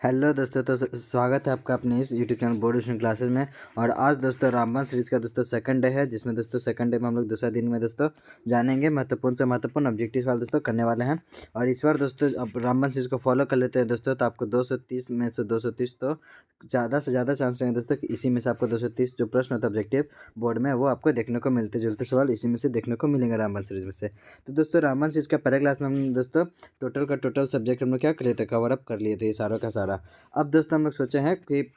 Hello दोस्तों, तो स्वागत है आपका अपने इस YouTube channel board tuition classes में। और आज दोस्तों रामबन सीरीज़ का दोस्तों सेकंड डे है, जिसमें दोस्तों सेकंड डे में हम लोग दूसरा दिन में दोस्तों जानेंगे महत्वपूर्ण से महत्वपूर्ण ऑब्जेक्टिव वाले दोस्तों करने वाले हैं। और इस बार दोस्तों अब रामबन सीरीज़ को फॉलो कर लेते हैं दोस्तों, तो आपको 230 में से 230 तो ज़्यादा से ज़्यादा चांस रहेंगे दोस्तों कि इसी में से आपको 230 जो प्रश्न होता है ऑब्जेक्टिव बोर्ड में, वो आपको देखने को मिलते जुलते सवाल इसी में से देखने को मिलेंगे रामबन सीरीज़ में से। तो दोस्तों रामबन सीरीज़ का पहले क्लास में हम दोस्तों टोटल सब्जेक्ट हम लोग क्या कर लिए थे, कवर अप कर लिए थे ये सारों का सारा। अब दोस्तों हम लोग सोचे हैं कि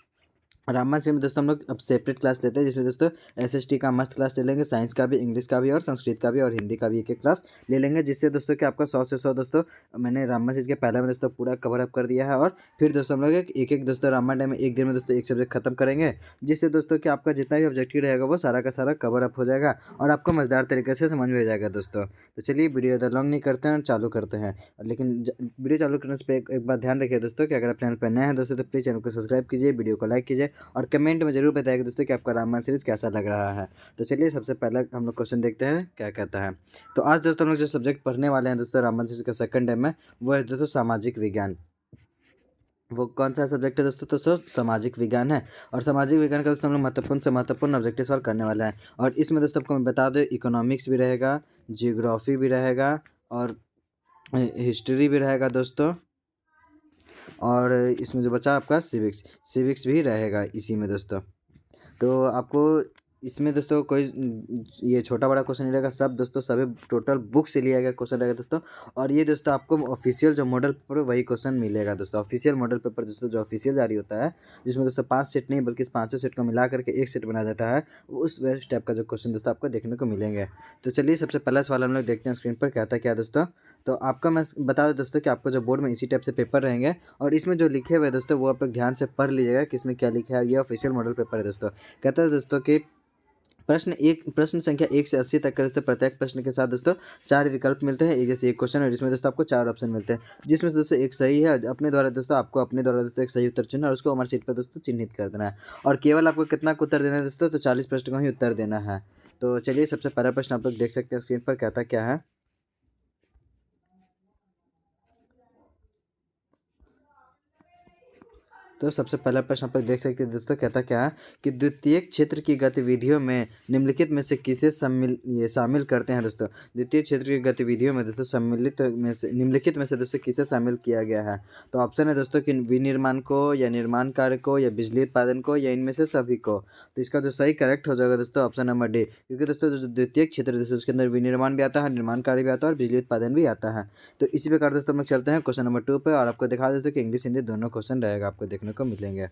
रामबन से में दोस्तों हम लोग अब सेपरेट क्लास लेते हैं, जिसमें दोस्तों एसएसटी का मस्त क्लास ले लेंगे, साइंस का भी, इंग्लिश का भी और संस्कृत का भी और हिंदी का भी एक एक क्लास ले लेंगे, जिससे दोस्तों कि आपका 100 से 100 दोस्तों मैंने रामबन सीरीज के पहले में दोस्तों पूरा कवर अप कर दिया है। और फिर दोस्तों हम लोग एक एक दोस्तों रामबन डे में एक दिन में दोस्तों एक सब्जेक्ट खत्म करेंगे, जिससे दोस्तों कि आपका जितना भी ऑब्जेक्टिव रहेगा वो सारा का सारा कवर अप हो जाएगा और आपको मज़ेदार तरीके से समझ में आ जाएगा दोस्तों। तो चलिए वीडियो ज़्यादा लॉन्ग नहीं करते हैं और चालू करते हैं। लेकिन वीडियो चालू करने से एक बात ध्यान रखिए दोस्तों कि अगर आप चैनल पर नए हैं दोस्तों, तो प्लीज़ चैनल को सब्सक्राइब कीजिए, वीडियो को लाइक कीजिए और कमेंट में जरूर बताइएगा दोस्तों कि आपका रामायण सीरीज कैसा लग रहा है। तो चलिए सबसे पहला हम लोग क्वेश्चन देखते हैं क्या कहता है। तो आज दोस्तों हम लोग जो सब्जेक्ट पढ़ने वाले हैं दोस्तों रामायण सीरीज का सेकंड डे में, वो है दोस्तों सामाजिक विज्ञान। वो कौन सा सब्जेक्ट है दोस्तों सामाजिक विज्ञान है। और सामाजिक विज्ञान का दोस्तों हम लोग महत्वपूर्ण से महत्वपूर्ण ऑब्जेक्टिव सवाल करने वाले हैं। और इसमें दोस्तों आपको मैं बता दूँ, इकोनॉमिक्स भी रहेगा, जियोग्राफी भी रहेगा और हिस्ट्री भी रहेगा दोस्तों। और इसमें जो बचा आपका सिविक्स भी रहेगा इसी में दोस्तों। तो आपको इसमें दोस्तों कोई ये छोटा बड़ा क्वेश्चन नहीं रहेगा, सब दोस्तों सभी टोटल बुक से लिया गया क्वेश्चन रहेगा दोस्तों। और ये दोस्तों आपको ऑफिशियल जो मॉडल पेपर है वही क्वेश्चन मिलेगा दोस्तों। ऑफिशियल मॉडल पेपर दोस्तों जो ऑफिशियल जारी होता है, जिसमें दोस्तों 5 सेट नहीं बल्कि इस 5 सेट को मिला करके एक सेट बना देता है, उस टाइप का जो क्वेश्चन दोस्तों आपको देखने को मिलेंगे। तो चलिए सबसे पहला सवाल हम लोग देखते हैं स्क्रीन पर क्या था क्या दोस्तों। तो आपका मैं बता दूं दोस्तों कि आपको जो बोर्ड में इसी टाइप से पेपर रहेंगे और इसमें जो लिखे हुए दोस्तों वो आप लोग ध्यान से पढ़ लीजिएगा कि इसमें क्या लिखा है। ये ऑफिशियल मॉडल पेपर है दोस्तों। कहता है दोस्तों कि प्रश्न संख्या 1 से 80 तक का दोस्तों प्रत्येक प्रश्न के साथ दोस्तों 4 विकल्प मिलते हैं, एक जैसे एक क्वेश्चन है जिसमें दोस्तों आपको 4 ऑप्शन मिलते हैं, जिसमें से दोस्तों एक सही है। अपने द्वारा दोस्तों आपको अपने द्वारा दोस्तों एक सही उत्तर चुनना है और उसको हमारे सीट पर दोस्तों चिन्हित कर देना है। और केवल आपको कितना का उत्तर देना है दोस्तों, तो 40 प्रश्न का ही उत्तर देना है। तो चलिए सबसे पहला प्रश्न आप लोग देख सकते हैं स्क्रीन पर कहता क्या है। तो सबसे पहला प्रश्न आप लोग देख सकते हैं दोस्तों, कहता क्या है कि द्वितीयक क्षेत्र की गतिविधियों में निम्नलिखित में से किसे शामिल करते हैं दोस्तों। द्वितीय क्षेत्र की गतिविधियों में दोस्तों सम्मिलित में से निम्नलिखित में से दोस्तों किसे शामिल किया गया है। तो ऑप्शन है दोस्तों कि विनिर्माण को या निर्माण कार्य को या बिजली उत्पादन को या इनमें से सभी को। तो इसका जो सही करेक्ट हो जाएगा दोस्तों ऑप्शन नंबर डी, क्योंकि दोस्तों जो द्वितीय क्षेत्र दोस्तों उसके अंदर विनिर्माण भी आता है, निर्माण कार्य भी आता है और बिजली उत्पादन भी आता है। तो इसी प्रकार दोस्तों हम लोग चलते हैं क्वेश्चन नंबर 2 पे और आपको दिखा देते हैं कि इंग्लिश हिंदी दोनों क्वेश्चन रहेगा आपको देखने को मिलेंगे।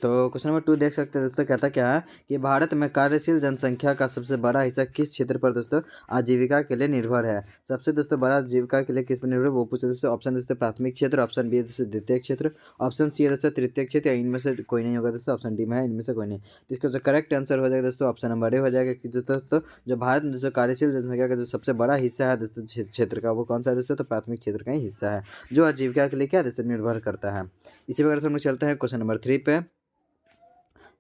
तो क्वेश्चन नंबर 2 देख सकते हैं दोस्तों, कहता क्या है कि भारत में कार्यशील जनसंख्या का सबसे बड़ा हिस्सा किस क्षेत्र पर दोस्तों आजीविका के लिए निर्भर है। सबसे दोस्तों बड़ा आजीविका के लिए किस पर निर्भर है वो पूछे दोस्तों। ऑप्शन दोस्तों प्राथमिक क्षेत्र, ऑप्शन बी दोस्तों द्वितीय क्षेत्र, ऑप्शन सी है दोस्तों तृतीय क्षेत्र, या इनमें से कोई नहीं होगा दोस्तों, ऑप्शन डी में है इनमें से कोई नहीं। तो इसका जो करेक्ट आंसर हो जाएगा दोस्तों ऑप्शन नंबर ए हो जाएगा कि दोस्तों जो भारत में दोस्तों कार्यशील जनसंख्या का जो सबसे बड़ा हिस्सा है दोस्तों क्षेत्र का, वो कौन सा है दोस्तों, तो प्राथमिक क्षेत्र का ही हिस्सा है जो आजीविका के लिए क्या दोस्तों निर्भर करता है। इसी प्रकार से हम लोग चलते हैं क्वेश्चन नंबर 3 पे।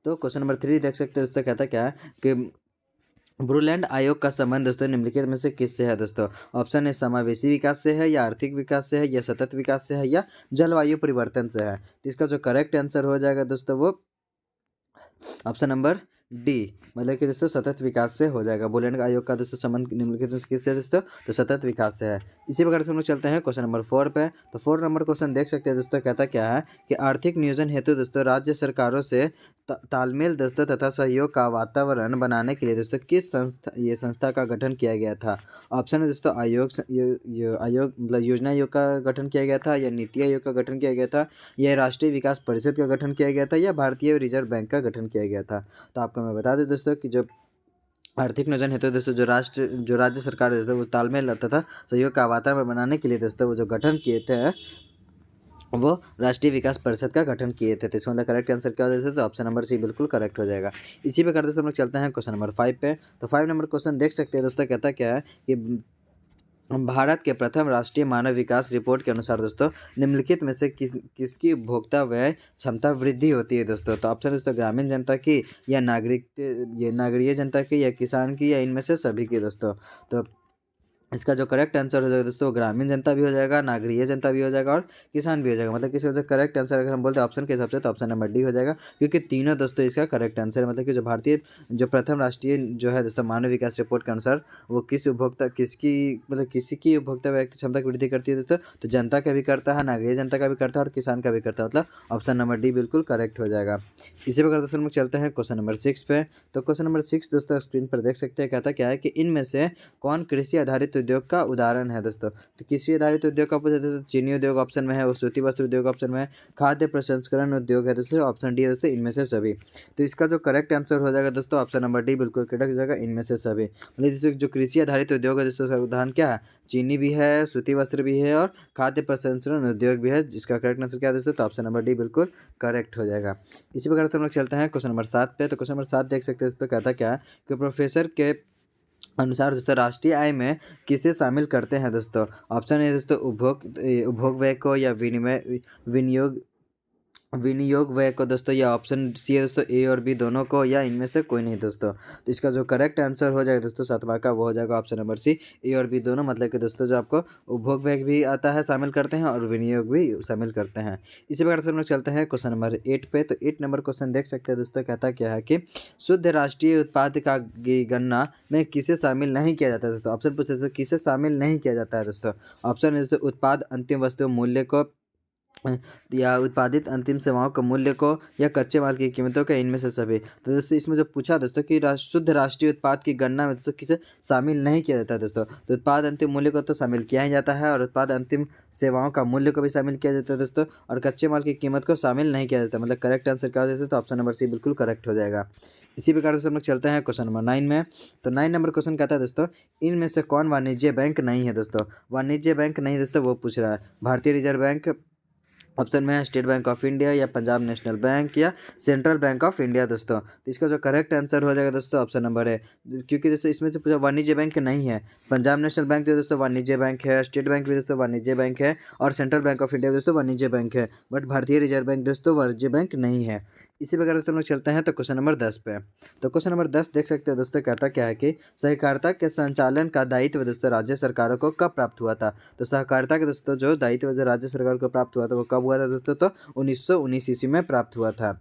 तो क्वेश्चन नंबर 3 देख सकते हैं दोस्तों, कहता क्या है कि ब्रूलैंड आयोग का संबंध दोस्तों निम्नलिखित में से किससे है दोस्तों। ऑप्शन है समावेशी विकास से है, या आर्थिक विकास से है, या सतत विकास से है, या जलवायु परिवर्तन से है। तो इसका जो करेक्ट आंसर हो जाएगा दोस्तों वो ऑप्शन नंबर डी, मतलब कि दोस्तों सतत विकास से हो जाएगा। बुलेंड आयोग का दोस्तों संबंध निम्नलिखित में से किससे है दोस्तों, तो सतत विकास से है। इसी प्रकार से हम लोग चलते हैं क्वेश्चन नंबर 4 पे। तो 4 नंबर क्वेश्चन देख सकते हैं दोस्तों, कहता क्या है कि आर्थिक नियोजन हेतु दोस्तों राज्य सरकारों से तालमेल दोस्तों तथा सहयोग का वातावरण बनाने के लिए दोस्तों किस संस्था का गठन किया गया था। ऑप्शन है दोस्तों आयोग मतलब योजना आयोग का गठन किया गया था, या नीति आयोग का गठन किया गया था, या राष्ट्रीय विकास परिषद का गठन किया गया था, या भारतीय रिजर्व बैंक का गठन किया गया था। तो आपको मैं बता दूं दोस्तों कि जो आर्थिक नियोजन हेतु दोस्तों जो राज्य सरकार है दोस्तों वो तालमेल तथा सहयोग का वातावरण बनाने के लिए दोस्तों वो जो गठन किए थे वो राष्ट्रीय विकास परिषद का गठन किए थे। तो इसका मतलब करेक्ट आंसर क्या हो जाता है, तो ऑप्शन नंबर सी बिल्कुल करेक्ट हो जाएगा। इसी प्रकार दोस्तों हम लोग चलते हैं क्वेश्चन नंबर 5 पे। तो 5 नंबर क्वेश्चन देख सकते हैं दोस्तों, कहता क्या है कि भारत के प्रथम राष्ट्रीय मानव विकास रिपोर्ट के अनुसार दोस्तों निम्नलिखित में से किसकी उपभोक्ता व्यय क्षमता वृद्धि होती है दोस्तों। तो ऑप्शन दोस्तों ग्रामीण जनता की, या नागरिक ये नागरीय जनता की, या किसान की, या इनमें से सभी की दोस्तों। तो इसका जो करेक्ट आंसर हो जाएगा दोस्तों, ग्रामीण जनता भी हो जाएगा, नागरीय जनता भी हो जाएगा और किसान भी हो जाएगा। मतलब कि इसका जो करेक्ट आंसर अगर हम बोलते हैं ऑप्शन के हिसाब से तो ऑप्शन नंबर डी हो जाएगा, क्योंकि तीनों दोस्तों इसका करेक्ट आंसर है। मतलब कि जो प्रथम राष्ट्रीय जो है दोस्तों मानव विकास रिपोर्ट के अनुसार वो किसी की उपभोक्ता व्यक्ति क्षमता की वृद्धि करती है दोस्तों, तो जनता का भी करता है, नागरीय जनता का भी करता है और किसान का भी करता है। मतलब ऑप्शन नंबर डी बिल्कुल करेक्ट हो जाएगा। इसी प्रकार दोस्तों हम लोग चलते हैं क्वेश्चन नंबर 6 पे। तो क्वेश्चन नंबर 6 दोस्तों स्क्रीन पर देख सकते हैं, कहता क्या है कि इनमें से कौन कृषि आधारित उद्योग का उदाहरण है दोस्तों। तो कृषि आधारित उद्योग का पूछा तो चीनी उद्योग ऑप्शन में है, और सूती वस्त्र उद्योग ऑप्शन में है, खाद्य प्रसंस्करण उद्योग है दोस्तों, ऑप्शन डी है दोस्तों इनमें से सभी। तो इसका जो करेक्ट आंसर हो जाएगा दोस्तों ऑप्शन नंबर डी बिल्कुल करेक्ट हो जाएगा, इनमें से सभी। मतलब दोस्तों जो कृषि आधारित उद्योग है दोस्तों उसका उदाहरण क्या है, चीनी भी है, सूती वस्त्र भी है और खाद्य प्रसंस्करण उद्योग भी है, जिसका करेक्ट आंसर क्या है दोस्तों, तो ऑप्शन नंबर डी बिल्कुल करेक्ट हो जाएगा। इसी प्रकार तो हम लोग चलते हैं क्वेश्चन नंबर 7 पे। तो क्वेश्चन नंबर 7 देख सकते हैं दोस्तों, कहता क्या है कि प्रोफेसर के अनुसार दोस्तों राष्ट्रीय आय में किसे शामिल करते हैं दोस्तों। ऑप्शन है दोस्तों उपभोग व्यय को, या विनियोग विनियोग व्यय को दोस्तों, या ऑप्शन सी है दोस्तों ए और बी दोनों को, या इनमें से कोई नहीं दोस्तों। तो इसका जो करेक्ट आंसर हो जाएगा दोस्तों 7वां का, वो हो जाएगा ऑप्शन नंबर सी ए और बी दोनों। मतलब कि दोस्तों जो आपको उपभोग व्यय भी आता है शामिल करते हैं और विनियोग भी शामिल करते हैं। इसी प्रकार से हम लोग चलते हैं क्वेश्चन नंबर 8 पे। तो 8 नंबर क्वेश्चन देख सकते हैं दोस्तों, कहता क्या है कि शुद्ध राष्ट्रीय उत्पाद का गणना में किसे शामिल नहीं किया जाता है दोस्तों। ऑप्शन पूछते दोस्तों किसे शामिल नहीं किया जाता है दोस्तों। ऑप्शन है दोस्तों उत्पाद अंतिम वस्तु मूल्य को, या उत्पादित अंतिम सेवाओं के मूल्य को, या कच्चे माल की कीमतों का, इनमें से सभी। तो दोस्तों इसमें जो पूछा दोस्तों कि शुद्ध राष्ट्रीय उत्पाद की गणना में दोस्तों किसे शामिल नहीं किया जाता है दोस्तों, तो उत्पाद अंतिम मूल्य को तो शामिल किया ही जाता है, और उत्पाद अंतिम सेवाओं का मूल्य को भी शामिल किया जाता है दोस्तों, और कच्चे माल की कीमत को शामिल नहीं किया जाता। मतलब करेक्ट आंसर क्या हो जाता है, तो ऑप्शन नंबर सी बिल्कुल करेक्ट हो जाएगा। इसी प्रकार से हम लोग चलते हैं क्वेश्चन नंबर 9 में। तो 9 नंबर क्वेश्चन कहता है दोस्तों, इनमें से कौन वाणिज्य बैंक नहीं है दोस्तों। वाणिज्य बैंक नहीं दोस्तों वो पूछ रहा है, भारतीय रिजर्व बैंक ऑप्शन में है, स्टेट बैंक ऑफ इंडिया, या पंजाब नेशनल बैंक, या सेंट्रल बैंक ऑफ इंडिया दोस्तों। तो इसका जो करेक्ट आंसर हो जाएगा दोस्तों ऑप्शन नंबर है, क्योंकि दोस्तों इसमें से पूछा वाणिज्य बैंक नहीं है। पंजाब नेशनल बैंक तो दोस्तों वाणिज्य बैंक है, स्टेट बैंक भी दोस्तों वाणिज्य बैंक है, और सेंट्रल बैंक ऑफ इंडिया दोस्तों वाणिज्य बैंक है, बट भारतीय रिजर्व बैंक दोस्तों वाणिज्य बैंक नहीं है। इसी प्रकार से हम लोग चलते हैं तो क्वेश्चन नंबर 10 पे। तो क्वेश्चन नंबर 10 देख सकते हैं दोस्तों, कहता क्या है कि सहकारिता के संचालन का दायित्व दोस्तों राज्य सरकारों को कब प्राप्त हुआ था। तो सहकारिता के दोस्तों जो दायित्व जो राज्य सरकार को प्राप्त हुआ था वो कब हुआ था दोस्तों, तो 1919 ईस्वी में प्राप्त हुआ था।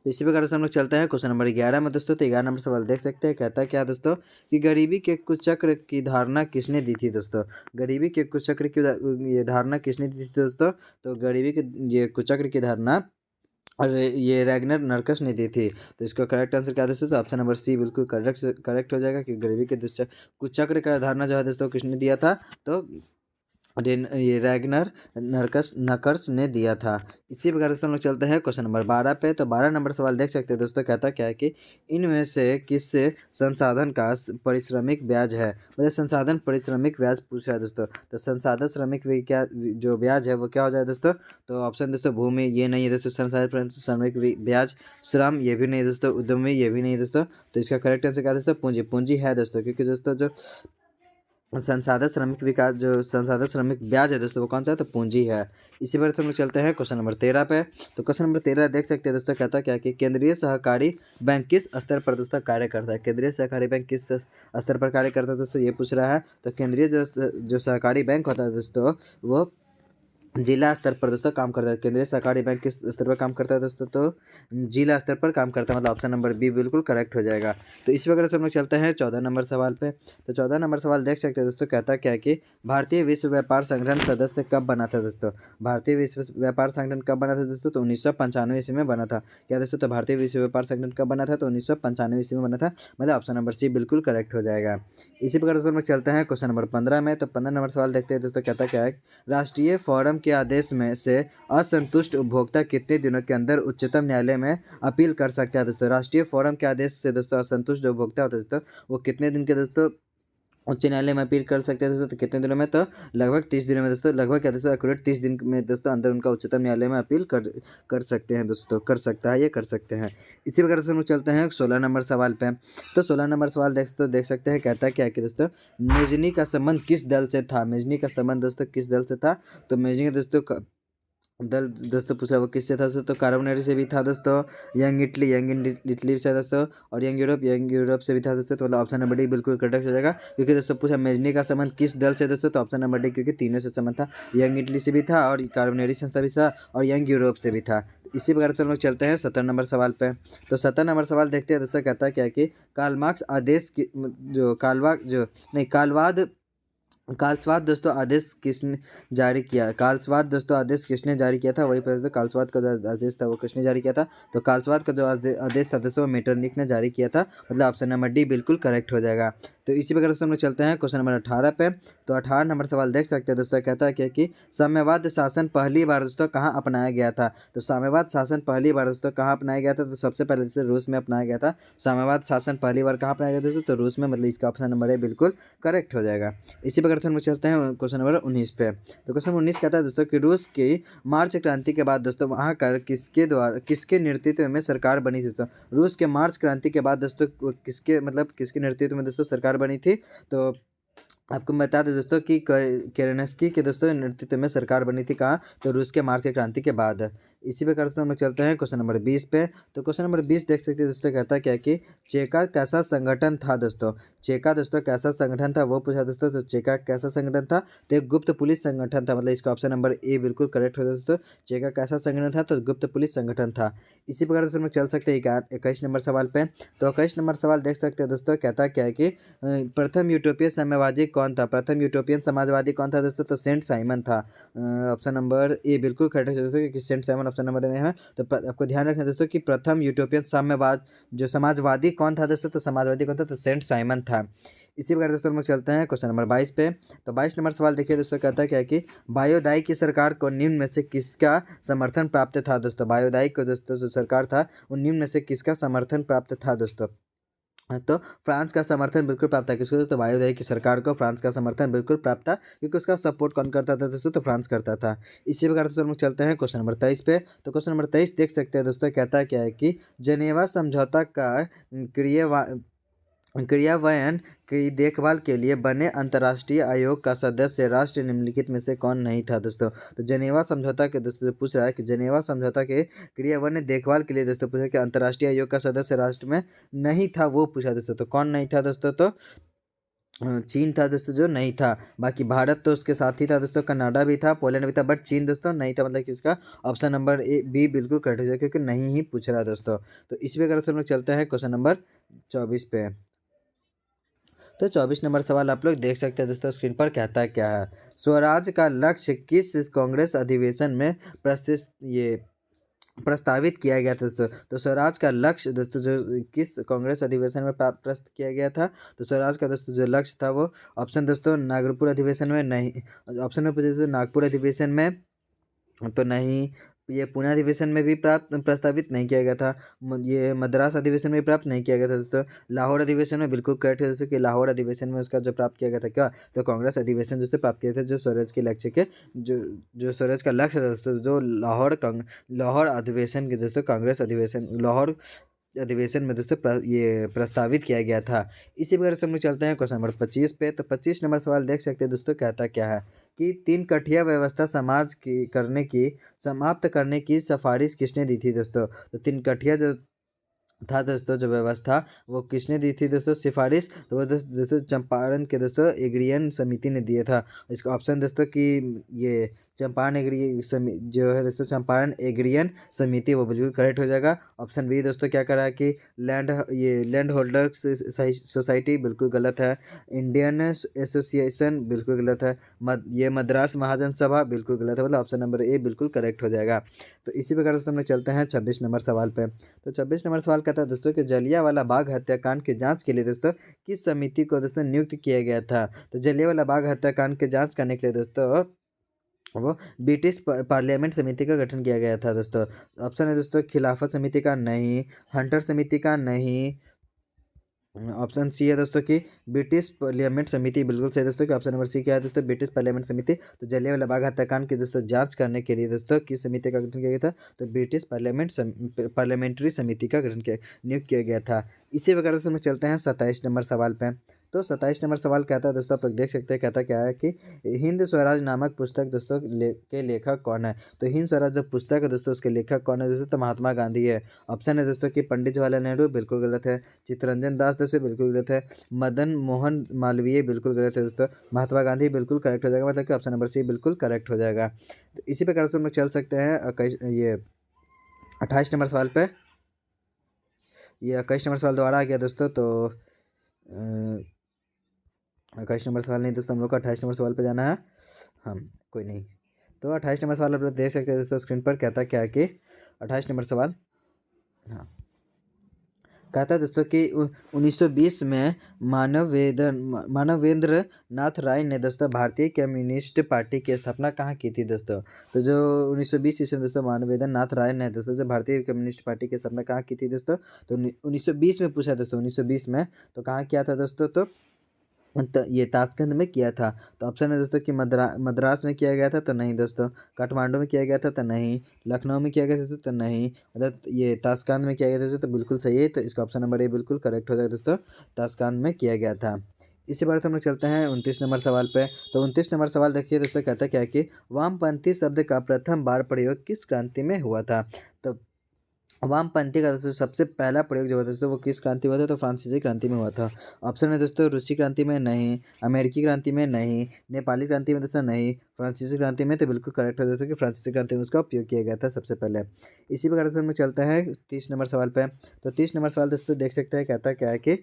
तो इसी प्रकार से हम लोग चलते हैं क्वेश्चन नंबर 11 में दोस्तों। तो 11 नंबर सवाल देख सकते हैं, कहता क्या दोस्तों कि गरीबी के कुचक्र की धारणा किसने दी थी दोस्तों। गरीबी के कुचक्र की ये धारणा किसने दी थी दोस्तों, तो गरीबी के ये कुचक्र की धारणा अरे ये रैगनर नर्कस ने दी थी। तो इसका करेक्ट आंसर क्या है दोस्तों, तो ऑप्शन नंबर सी बिल्कुल करेक्ट हो जाएगा, कि गरीबी के कुचक्र का धारणा जो है दोस्तों किसने दिया था, तो ये रैगनर नकर्स ने दिया था। इसी प्रकार से हम लोग चलते हैं क्वेश्चन नंबर 12 पे। तो 12 नंबर सवाल देख सकते हैं दोस्तों, कहता क्या है कि इनमें से किससे संसाधन का पारिश्रमिक ब्याज है। मतलब संसाधन पारिश्रमिक ब्याज पूछा है दोस्तों, तो संसाधन श्रमिक क्या जो ब्याज है वो क्या हो जाए दोस्तों, तो ऑप्शन दोस्तों भूमि ये नहीं है दोस्तों, संसाधन श्रमिक ब्याज, श्रम ये भी नहीं है दोस्तों, उद्यमी ये भी नहीं है दोस्तों। तो इसका करेक्ट आंसर क्या है दोस्तों, पूंजी है दोस्तों, क्योंकि दोस्तों जो संसाधन श्रमिक ब्याज है दोस्तों वो कौन सा है, तो पूंजी है। इसी पर हम लोग चलते हैं क्वेश्चन नंबर 13 पे। तो क्वेश्चन नंबर 13 देख सकते हैं दोस्तों, कहता क्या कि केंद्रीय सहकारी बैंक किस स्तर पर दोस्तों कार्य करता है। केंद्रीय सहकारी बैंक किस स्तर पर कार्य करता है दोस्तों, ये पूछ रहा है। तो केंद्रीय जो सहकारी बैंक होता है दोस्तों वो जिला स्तर पर दोस्तों काम करता है। केंद्रीय सहकारी बैंक किस स्तर पर काम करता है दोस्तों, तो जिला स्तर पर काम करता है। मतलब ऑप्शन नंबर बी बिल्कुल करेक्ट हो जाएगा। तो इस वगैरह से हम लोग चलते हैं 14 नंबर सवाल पे। तो 14 नंबर सवाल देख सकते हैं दोस्तों, कहता क्या है कि भारतीय विश्व व्यापार संगठन सदस्य कब बना था दोस्तों। भारतीय विश्व व्यापार संगठन कब बना था दोस्तों, तो 1995 ईस्वी में बना था। क्या दोस्तों, तो भारतीय विश्व व्यापार संगठन कब बना था, तो 1995 ईस्वी में बना था। मतलब ऑप्शन नंबर सी बिल्कुल करेक्ट हो जाएगा। इसी प्रकार से हम लोग चलते हैं क्वेश्चन नंबर 15 में। तो 15 नंबर सवाल देखते हैं दोस्तों, कहता क्या है, राष्ट्रीय फोरम के आदेश में से असंतुष्ट उपभोक्ता कितने दिनों के अंदर उच्चतम न्यायालय में अपील कर सकता है दोस्तों। राष्ट्रीय फोरम के आदेश से दोस्तों असंतुष्ट जो उपभोक्ता होता है दोस्तों वो कितने दिन के दोस्तों उच्च न्यायालय में अपील कर सकते हैं दोस्तों, तो कितने दिनों में, तो लगभग 30 दिनों में दोस्तों, लगभग क्या दोस्तों एक्यूरेट 30 दिन में दोस्तों अंदर उनका उच्चतम न्यायालय में अपील कर सकते हैं दोस्तों, कर सकता है, ये कर सकते हैं। इसी प्रकार से हम लोग चलते हैं 16 नंबर सवाल पे। तो 16 नंबर सवाल देख सकते हैं, कहता है क्या कि दोस्तों मेजनी का संबंध किस दल से था। मेजनी का संबंध दोस्तों किस दल से था, तो मेजनी दोस्तों दल दोस्तों पूछा वो किससे था दोस्तों, कार्बोनेरी से भी था दोस्तों। यंग इटली से दोस्तों, और यंग यूरोप से भी था दोस्तों। तो मतलब ऑप्शन नंबर डी बिल्कुल करेक्ट हो जाएगा, क्योंकि दोस्तों पूछा मेजनी का संबंध किस दल से दोस्तों, तो ऑप्शन नंबर डी, क्योंकि तीनों से संबंध था। यंग इटली से भी था, और कार्बोनेरी संस्था भी था, और यंग यूरोप से भी था। इसी प्रकार से हम लोग चलते हैं 70 नंबर सवाल पे। तो 70 नंबर सवाल देखते हैं दोस्तों, कहता है क्या कि कार्ल मार्क्स आदेश की जो कालवा जो नहीं कालवाद कालस्वाद दोस्तों आदेश किसने जारी किया। कालस्वाद दोस्तों आदेश किसने जारी किया था, वही पता दोस्तों कालस्वाद का जो आदेश था वो किसने जारी किया था। तो कालस्वाद का जो आदेश था दोस्तों वो मेटरनिक ने जारी किया था। मतलब ऑप्शन नंबर डी बिल्कुल करेक्ट हो जाएगा। तो इसी प्रकार दोस्तों हम लोग चलते हैं क्वेश्चन नंबर 18 पे। तो 18 नंबर सवाल देख सकते हैं दोस्तों, कहता है क्या कि साम्यवाद शासन पहली बार दोस्तों कहाँ अपनाया गया था। तो साम्यवाद शासन पहली बार दोस्तों कहाँ अपनाया गया था, तो सबसे पहले दोस्तों रूस में अपनाया गया था। साम्यवाद शासन पहली बार कहाँ अपनाया गया था दोस्तों, तो रूस में। मतलब इसका ऑप्शन नंबर ए बिल्कुल करेक्ट हो जाएगा। इसी प्रकार से हम लोग चलते हैं क्वेश्चन नंबर 19 पे। तो क्वेश्चन 19 कहता है दोस्तों कि रूस की मार्च क्रांति के बाद दोस्तों वहाँ कर किसके नेतृत्व में सरकार बनी थी दोस्तों। रूस के मार्च क्रांति के बाद दोस्तों किसके नेतृत्व में दोस्तों सरकार बनी थी। तो आपको बता दें दोस्तों कि केरेनस्की के दोस्तों नेतृत्व में सरकार बनी थी कहाँ, तो रूस के मार्च की क्रांति के बाद। इसी प्रकार से हम लोग चलते हैं क्वेश्चन नंबर 20 पे। तो क्वेश्चन नंबर 20 देख सकते हैं दोस्तों, कहता है क्या कि चेका कैसा संगठन था दोस्तों। चेका दोस्तों कैसा संगठन था वो पूछा दोस्तों। तो चेका कैसा संगठन था, तो एक गुप्त पुलिस संगठन था। मतलब इसका ऑप्शन नंबर ए बिल्कुल करेक्ट हो दोस्तों। चेका कैसा संगठन था, तो गुप्त पुलिस संगठन था। इसी प्रकार से हम लोग चल सकते हैं 21 नंबर सवाल पे। तो 21 नंबर सवाल देख सकते हैं दोस्तों, कहता क्या है कि प्रथम यूटोपियन साम्यवादी कौन था। प्रथम यूटोपियन समाजवादी कौन था दोस्तों, तो सेंट साइमन था। ऑप्शन नंबर ए बिल्कुल करेक्ट है दोस्तों, क्योंकि सेंट साइमन ऑप्शन नंबर में है। तो आपको ध्यान रखना दोस्तों कि प्रथम यूटोपियन साम्यवाद जो समाजवादी कौन था दोस्तों, तो समाजवादी कौन था, तो सेंट साइमन था। इसी प्रकार दोस्तों हम लोग चलते हैं क्वेश्चन नंबर 22 पे। तो 22 नंबर सवाल देखिए दोस्तों, कहता है क्या कि बायोदाई की सरकार को निम्न में से किसका समर्थन प्राप्त था दोस्तों। बायोदाई को दोस्तों जो सरकार था वो निम्न में से किसका समर्थन प्राप्त था दोस्तों। तो फ्रांस का समर्थन बिल्कुल प्राप्त था। किसको, तो वायुदय की सरकार को फ्रांस का समर्थन बिल्कुल प्राप्त था, क्योंकि उसका सपोर्ट कौन करता था दोस्तों, तो फ्रांस करता था। इसी प्रकार से हम लोग चलते हैं क्वेश्चन नंबर 23 पे। तो क्वेश्चन नंबर 23 देख सकते हैं दोस्तों, कहता है क्या है कि जनेवा समझौता का क्रियान्वयन की देखभाल के लिए बने अंतर्राष्ट्रीय आयोग का सदस्य राष्ट्र निम्नलिखित में से कौन नहीं था दोस्तों। तो जनेवा समझौता के दोस्तों जो पूछ रहा है कि जनेवा समझौता के क्रियान्वयन देखभाल के लिए दोस्तों पूछा कि अंतर्राष्ट्रीय आयोग का सदस्य राष्ट्र में नहीं था, वो पूछा दोस्तों। तो कौन नहीं था दोस्तों, तो चीन था दोस्तों जो नहीं था। बाकी भारत तो उसके साथ ही था दोस्तों, कनाडा भी था, पोलैंड भी था, बट चीन दोस्तों नहीं था। मतलब कि इसका ऑप्शन नंबर ए बी बिल्कुल करेक्ट हो जाएगा, क्योंकि नहीं ही पूछ रहा है दोस्तों। तो इसी प्रकार से हम लोग चलते हैं क्वेश्चन नंबर 24 पे। तो 24 नंबर सवाल आप लोग देख सकते हैं दोस्तों स्क्रीन पर, कहता क्या है। स्वराज का लक्ष्य किस कांग्रेस अधिवेशन में प्रस्तावित किया गया था दोस्तों। तो स्वराज का लक्ष्य दोस्तों जो किस कांग्रेस अधिवेशन में प्रस्तुत किया गया था। तो स्वराज का दोस्तों जो लक्ष्य था वो ऑप्शन दोस्तों नागपुर अधिवेशन में नहीं, ऑप्शन में पूछे दोस्तों नागपुर अधिवेशन में तो नहीं, ये पुणे अधिवेशन में भी प्रस्तावित नहीं किया गया था। ये मद्रास अधिवेशन में भी प्राप्त नहीं किया गया था दोस्तों। लाहौर अधिवेशन में बिल्कुल करेक्ट है दोस्तों कि लाहौर अधिवेशन में उसका जो प्राप्त किया गया था क्या, तो कांग्रेस अधिवेशन दोस्तों प्राप्त किया था, जो स्वराज के लक्ष्य के जो स्वराज का लक्ष्य था दोस्तों, जो लाहौर अधिवेशन के दोस्तों कांग्रेस अधिवेशन लाहौर अधिवेशन में दोस्तों ये प्रस्तावित किया गया था। इसी प्रकार से हम लोग चलते हैं क्वेश्चन नंबर 25 पे। तो 25 नंबर सवाल देख सकते हैं दोस्तों, कहता क्या है कि तीन कठिया व्यवस्था समाप्त करने की सिफारिश किसने दी थी दोस्तों। तो तीन कठिया जो था दोस्तों जो व्यवस्था वो किसने दी थी दोस्तों सिफारिश, तो वो दोस्तों चंपारण के दोस्तों एग्रियन समिति ने दिया था। इसका ऑप्शन दोस्तों कि ये चंपारण जो है दोस्तों चंपारण एग्रियन समिति, वो बिल्कुल करेक्ट हो जाएगा। ऑप्शन बी दोस्तों क्या करा कि लैंड होल्डर सोसाइटी बिल्कुल गलत है। इंडियन एसोसिएशन बिल्कुल गलत है। ये मद्रास महाजन सभा बिल्कुल गलत है। मतलब ऑप्शन नंबर ए बिल्कुल करेक्ट हो जाएगा। तो इसी प्रकार दोस्तों हम लोग चलते हैं 26 नंबर सवाल पे। तो 26 नंबर सवाल कहता है दोस्तों कि जलियांवाला बाग हत्याकांड की जांच के लिए दोस्तों किस समिति को दोस्तों नियुक्त किया गया था। तो जलियांवाला बाग हत्याकांड की जांच करने के लिए दोस्तों वो ब्रिटिश पार्लियामेंट समिति का गठन किया गया था दोस्तों। ऑप्शन है दोस्तों खिलाफत समिति का नहीं, हंटर समिति का नहीं, ऑप्शन सी है दोस्तों कि ब्रिटिश पार्लियामेंट समिति बिल्कुल सही दोस्तों कि ऑप्शन नंबर सी क्या है दोस्तों, ब्रिटिश पार्लियामेंट समिति। तो जलियांवाला बाग हत्याकांड की दोस्तों जांच करने के लिए दोस्तों किस समिति का गठन किया गया था, तो ब्रिटिश पार्लियामेंट्री समिति का गठन किया नियुक्त किया गया था। इसी प्रकार से हम चलते हैं 27 नंबर सवाल पे। तो 27 नंबर सवाल कहता है दोस्तों, आप लोग देख सकते हैं कहता क्या है कि हिंद स्वराज नामक पुस्तक दोस्तों के लेखक कौन है। तो हिंद स्वराज जो पुस्तक है दोस्तों उसके लेखक कौन है दोस्तों, तो महात्मा गांधी है। ऑप्शन है दोस्तों कि पंडित जवाहरलाल नेहरू, बिल्कुल गलत है। चित्तरंजन दास दोस्तों बिल्कुल गलत है। मदन मोहन मालवीय बिल्कुल गलत है दोस्तों। महात्मा गांधी बिल्कुल करेक्ट हो जाएगा, मतलब कि ऑप्शन नंबर सी बिल्कुल करेक्ट हो जाएगा। तो इसी प्रकार से हम लोग चल सकते हैं ये 28 नंबर सवाल पे। ये 21 नंबर सवाल दोबारा आ गया दोस्तों, तो 21 नंबर सवाल नहीं दोस्तों, हम लोग को 28 नंबर सवाल पे जाना है। हम कोई नहीं, तो 28 नंबर सवाल आप लोग देख सकते हैं दोस्तों स्क्रीन पर। कहता क्या है कि 28 नंबर सवाल, हाँ, कहता है दोस्तों कि 1920 में मानवेंद्र नाथ राय ने दोस्तों भारतीय कम्युनिस्ट पार्टी की स्थापना कहाँ की थी दोस्तों। तो जो 1920 ईस्वी में दोस्तों मानवेंद्र नाथ राय ने दोस्तों जो भारतीय कम्युनिस्ट पार्टी की स्थापना कहाँ की थी दोस्तों, तो 1920 में पूछा दोस्तों, 1920 में तो कहाँ किया था दोस्तों, तो ये ताशकंद में किया था। तो ऑप्शन है दोस्तों कि मद्रास में किया गया था, तो नहीं दोस्तों। काठमांडू में किया गया था, तो नहीं। लखनऊ में किया गया था, तो नहीं। मतलब ये ताशकंद में किया गया था दोस्तों, तो बिल्कुल सही है। तो इसका ऑप्शन नंबर ए बिल्कुल करेक्ट हो जाएगा दोस्तों, ताशकंद में किया गया था। इसी बार हम लोग चलते हैं 29 नंबर सवाल पे। तो 29 नंबर सवाल देखिए दोस्तों, कहता क्या है कि वामपंथी शब्द का प्रथम बार प्रयोग किस क्रांति में हुआ था। तो वामपंथी का दोस्तों सबसे पहला प्रयोग जो हुआ था दोस्तों वो किस क्रांति में हुआ था, तो फ्रांसीसी क्रांति में हुआ था। ऑप्शन है दोस्तों रूसी क्रांति में नहीं, अमेरिकी क्रांति में नहीं, नेपाली क्रांति में दोस्तों नहीं, फ्रांसीसी क्रांति में। तो बिल्कुल करेक्ट है दोस्तों कि फ्रांसीसी क्रांति में उसका उपयोग किया गया था सबसे पहले। इसी प्रकार से हम लोग चलते हैं 30 नंबर सवाल पे। तो 30 नंबर सवाल दोस्तों देख सकते हैं, कहता क्या है कि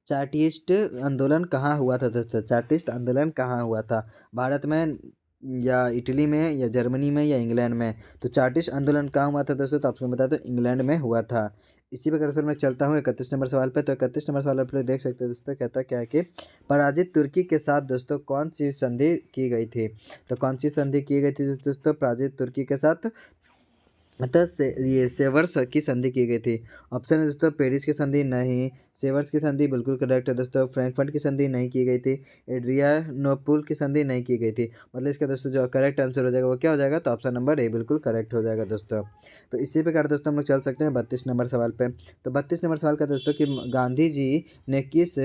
चार्टिस्ट आंदोलन कहाँ हुआ था दोस्तों, चार्टिस्ट आंदोलन कहाँ हुआ था, भारत में या इटली में या जर्मनी में या इंग्लैंड में। तो चार्टिस्ट आंदोलन कहाँ हुआ था दोस्तों, तो आपको बता दो इंग्लैंड में हुआ था। इसी प्रकार से मैं चलता हूँ 31 नंबर सवाल पे। तो 31 नंबर सवाल आप लोग देख सकते हैं दोस्तों, कहता क्या है कि पराजित तुर्की के साथ दोस्तों कौन सी संधि की गई थी। तो कौन सी संधि की गई थी दोस्तों पराजित तुर्की के साथ, अतः से ये सेवर्स की संधि की गई थी। ऑप्शन है दोस्तों पेरिस की संधि नहीं, सेवर्स की संधि बिल्कुल करेक्ट है दोस्तों, फ्रैंकफर्ट की संधि नहीं की गई थी, एड्रियानोपुल की संधि नहीं की गई थी। मतलब इसका दोस्तों जो करेक्ट आंसर हो जाएगा वो क्या हो जाएगा, तो ऑप्शन नंबर ए बिल्कुल करेक्ट हो जाएगा दोस्तों। तो इसी प्रकार दोस्तों हम लोग चल सकते हैं 32 नंबर सवाल पे। तो 32 नंबर सवाल का दोस्तों कि गांधी जी ने किस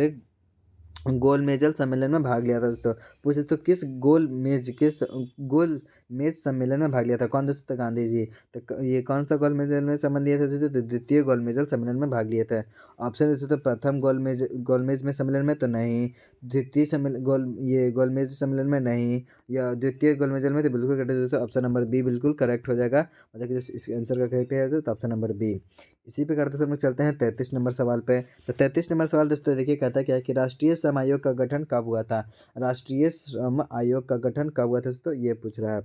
गोल मेजल सम्मेलन में भाग लिया था दोस्तों। पूछे तो गोल मेज सम्मेलन में भाग लिया था कौन दोस्तों, तो गांधी जी। तो ये कौन सा गोल मेजल में सम्मान लिया था दोस्तों, तो द्वितीय गोल मेजल सम्मेलन में भाग लिया था। ऑप्शन दोस्तों तो प्रथम गोल मेज में सम्मेलन में, तो नहीं। द्वितीय सम्मेलन गोल मेज सम्मेलन में नहीं, या द्वितीय गोल मेजल में, तो बिल्कुल करेक्ट है दोस्तों, ऑप्शन नंबर बी बिल्कुल करेक्ट हो जाएगा। मतलब कि इस आंसर का करेक्ट है तो ऑप्शन नंबर बी। इसी पे करते समय चलते हैं 33 नंबर सवाल पे। तो 33 नंबर सवाल दोस्तों देखिए, कहता क्या है कि राष्ट्रीय श्रम आयोग का गठन कब हुआ था। राष्ट्रीय श्रम आयोग का गठन कब हुआ था दोस्तों, ये पूछ रहा है।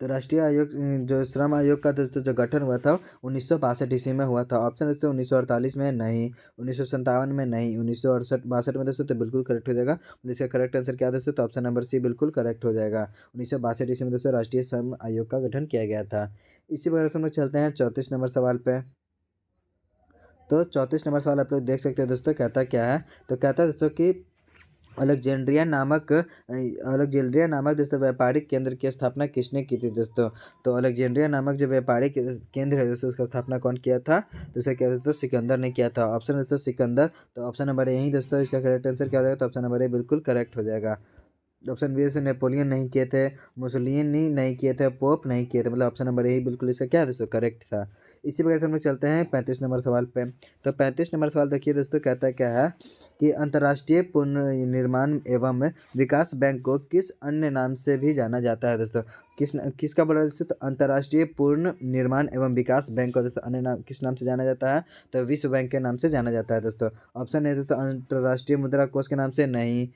तो राष्ट्रीय आयोग जो श्रम आयोग का दोस्तों जो गठन हुआ था 1962 ईस्वी में हुआ था। ऑप्शन दोस्तों 1948 में नहीं, 1957 में नहीं, 1968 में दोस्तों, तो बिल्कुल करेक्ट हो जाएगा। मतलब इसका करेक्ट आंसर क्या है दोस्तों, तो ऑप्शन नंबर सी बिल्कुल करेक्ट हो जाएगा। 1962 ईस्वी में दोस्तों राष्ट्रीय श्रम आयोग का गठन किया गया था। इसी प्रकार से हम लोग चलते हैं 34 नंबर सवाल पे। तो 34 नंबर सवाल आप लोग देख सकते हैं दोस्तों, कहता क्या है। तो कहता है दोस्तों कि अलेक्जेंड्रिया नामक दोस्तों व्यापारिक केंद्र की स्थापना किसने की थी दोस्तों। तो अलेक्जेंड्रिया नामक जो व्यापारिक केंद्र है दोस्तों उसका स्थापना कौन किया था, तो उसे क्या दोस्तों सिकंदर ने किया था। ऑप्शन दोस्तों सिकंदर, तो ऑप्शन नंबर यही दोस्तों इसका करेक्ट आंसर क्या हो जाएगा, तो ऑप्शन नंबर ए बिल्कुल करेक्ट हो जाएगा। ऑप्शन बी से नेपोलियन नहीं किए थे, मुसोलिनी नहीं किए थे, पोप नहीं किए थे। मतलब ऑप्शन नंबर यही बिल्कुल इसका क्या है दोस्तों करेक्ट था। इसी प्रकार से हम लोग चलते हैं 35 नंबर सवाल पे। तो 35 नंबर सवाल देखिए दोस्तों, कहता क्या है कि अंतर्राष्ट्रीय पुनर्निर्माण एवं विकास बैंक को किस अन्य नाम से भी जाना जाता है दोस्तों। किसका बोला दोस्तों, तो अंतर्राष्ट्रीय पूर्ण निर्माण एवं विकास बैंक को दोस्तों अन्य नाम किस नाम से जाना जाता है, तो विश्व बैंक के नाम से जाना जाता है दोस्तों। ऑप्शन है दोस्तों अंतर्राष्ट्रीय मुद्रा कोष के नाम से नहीं,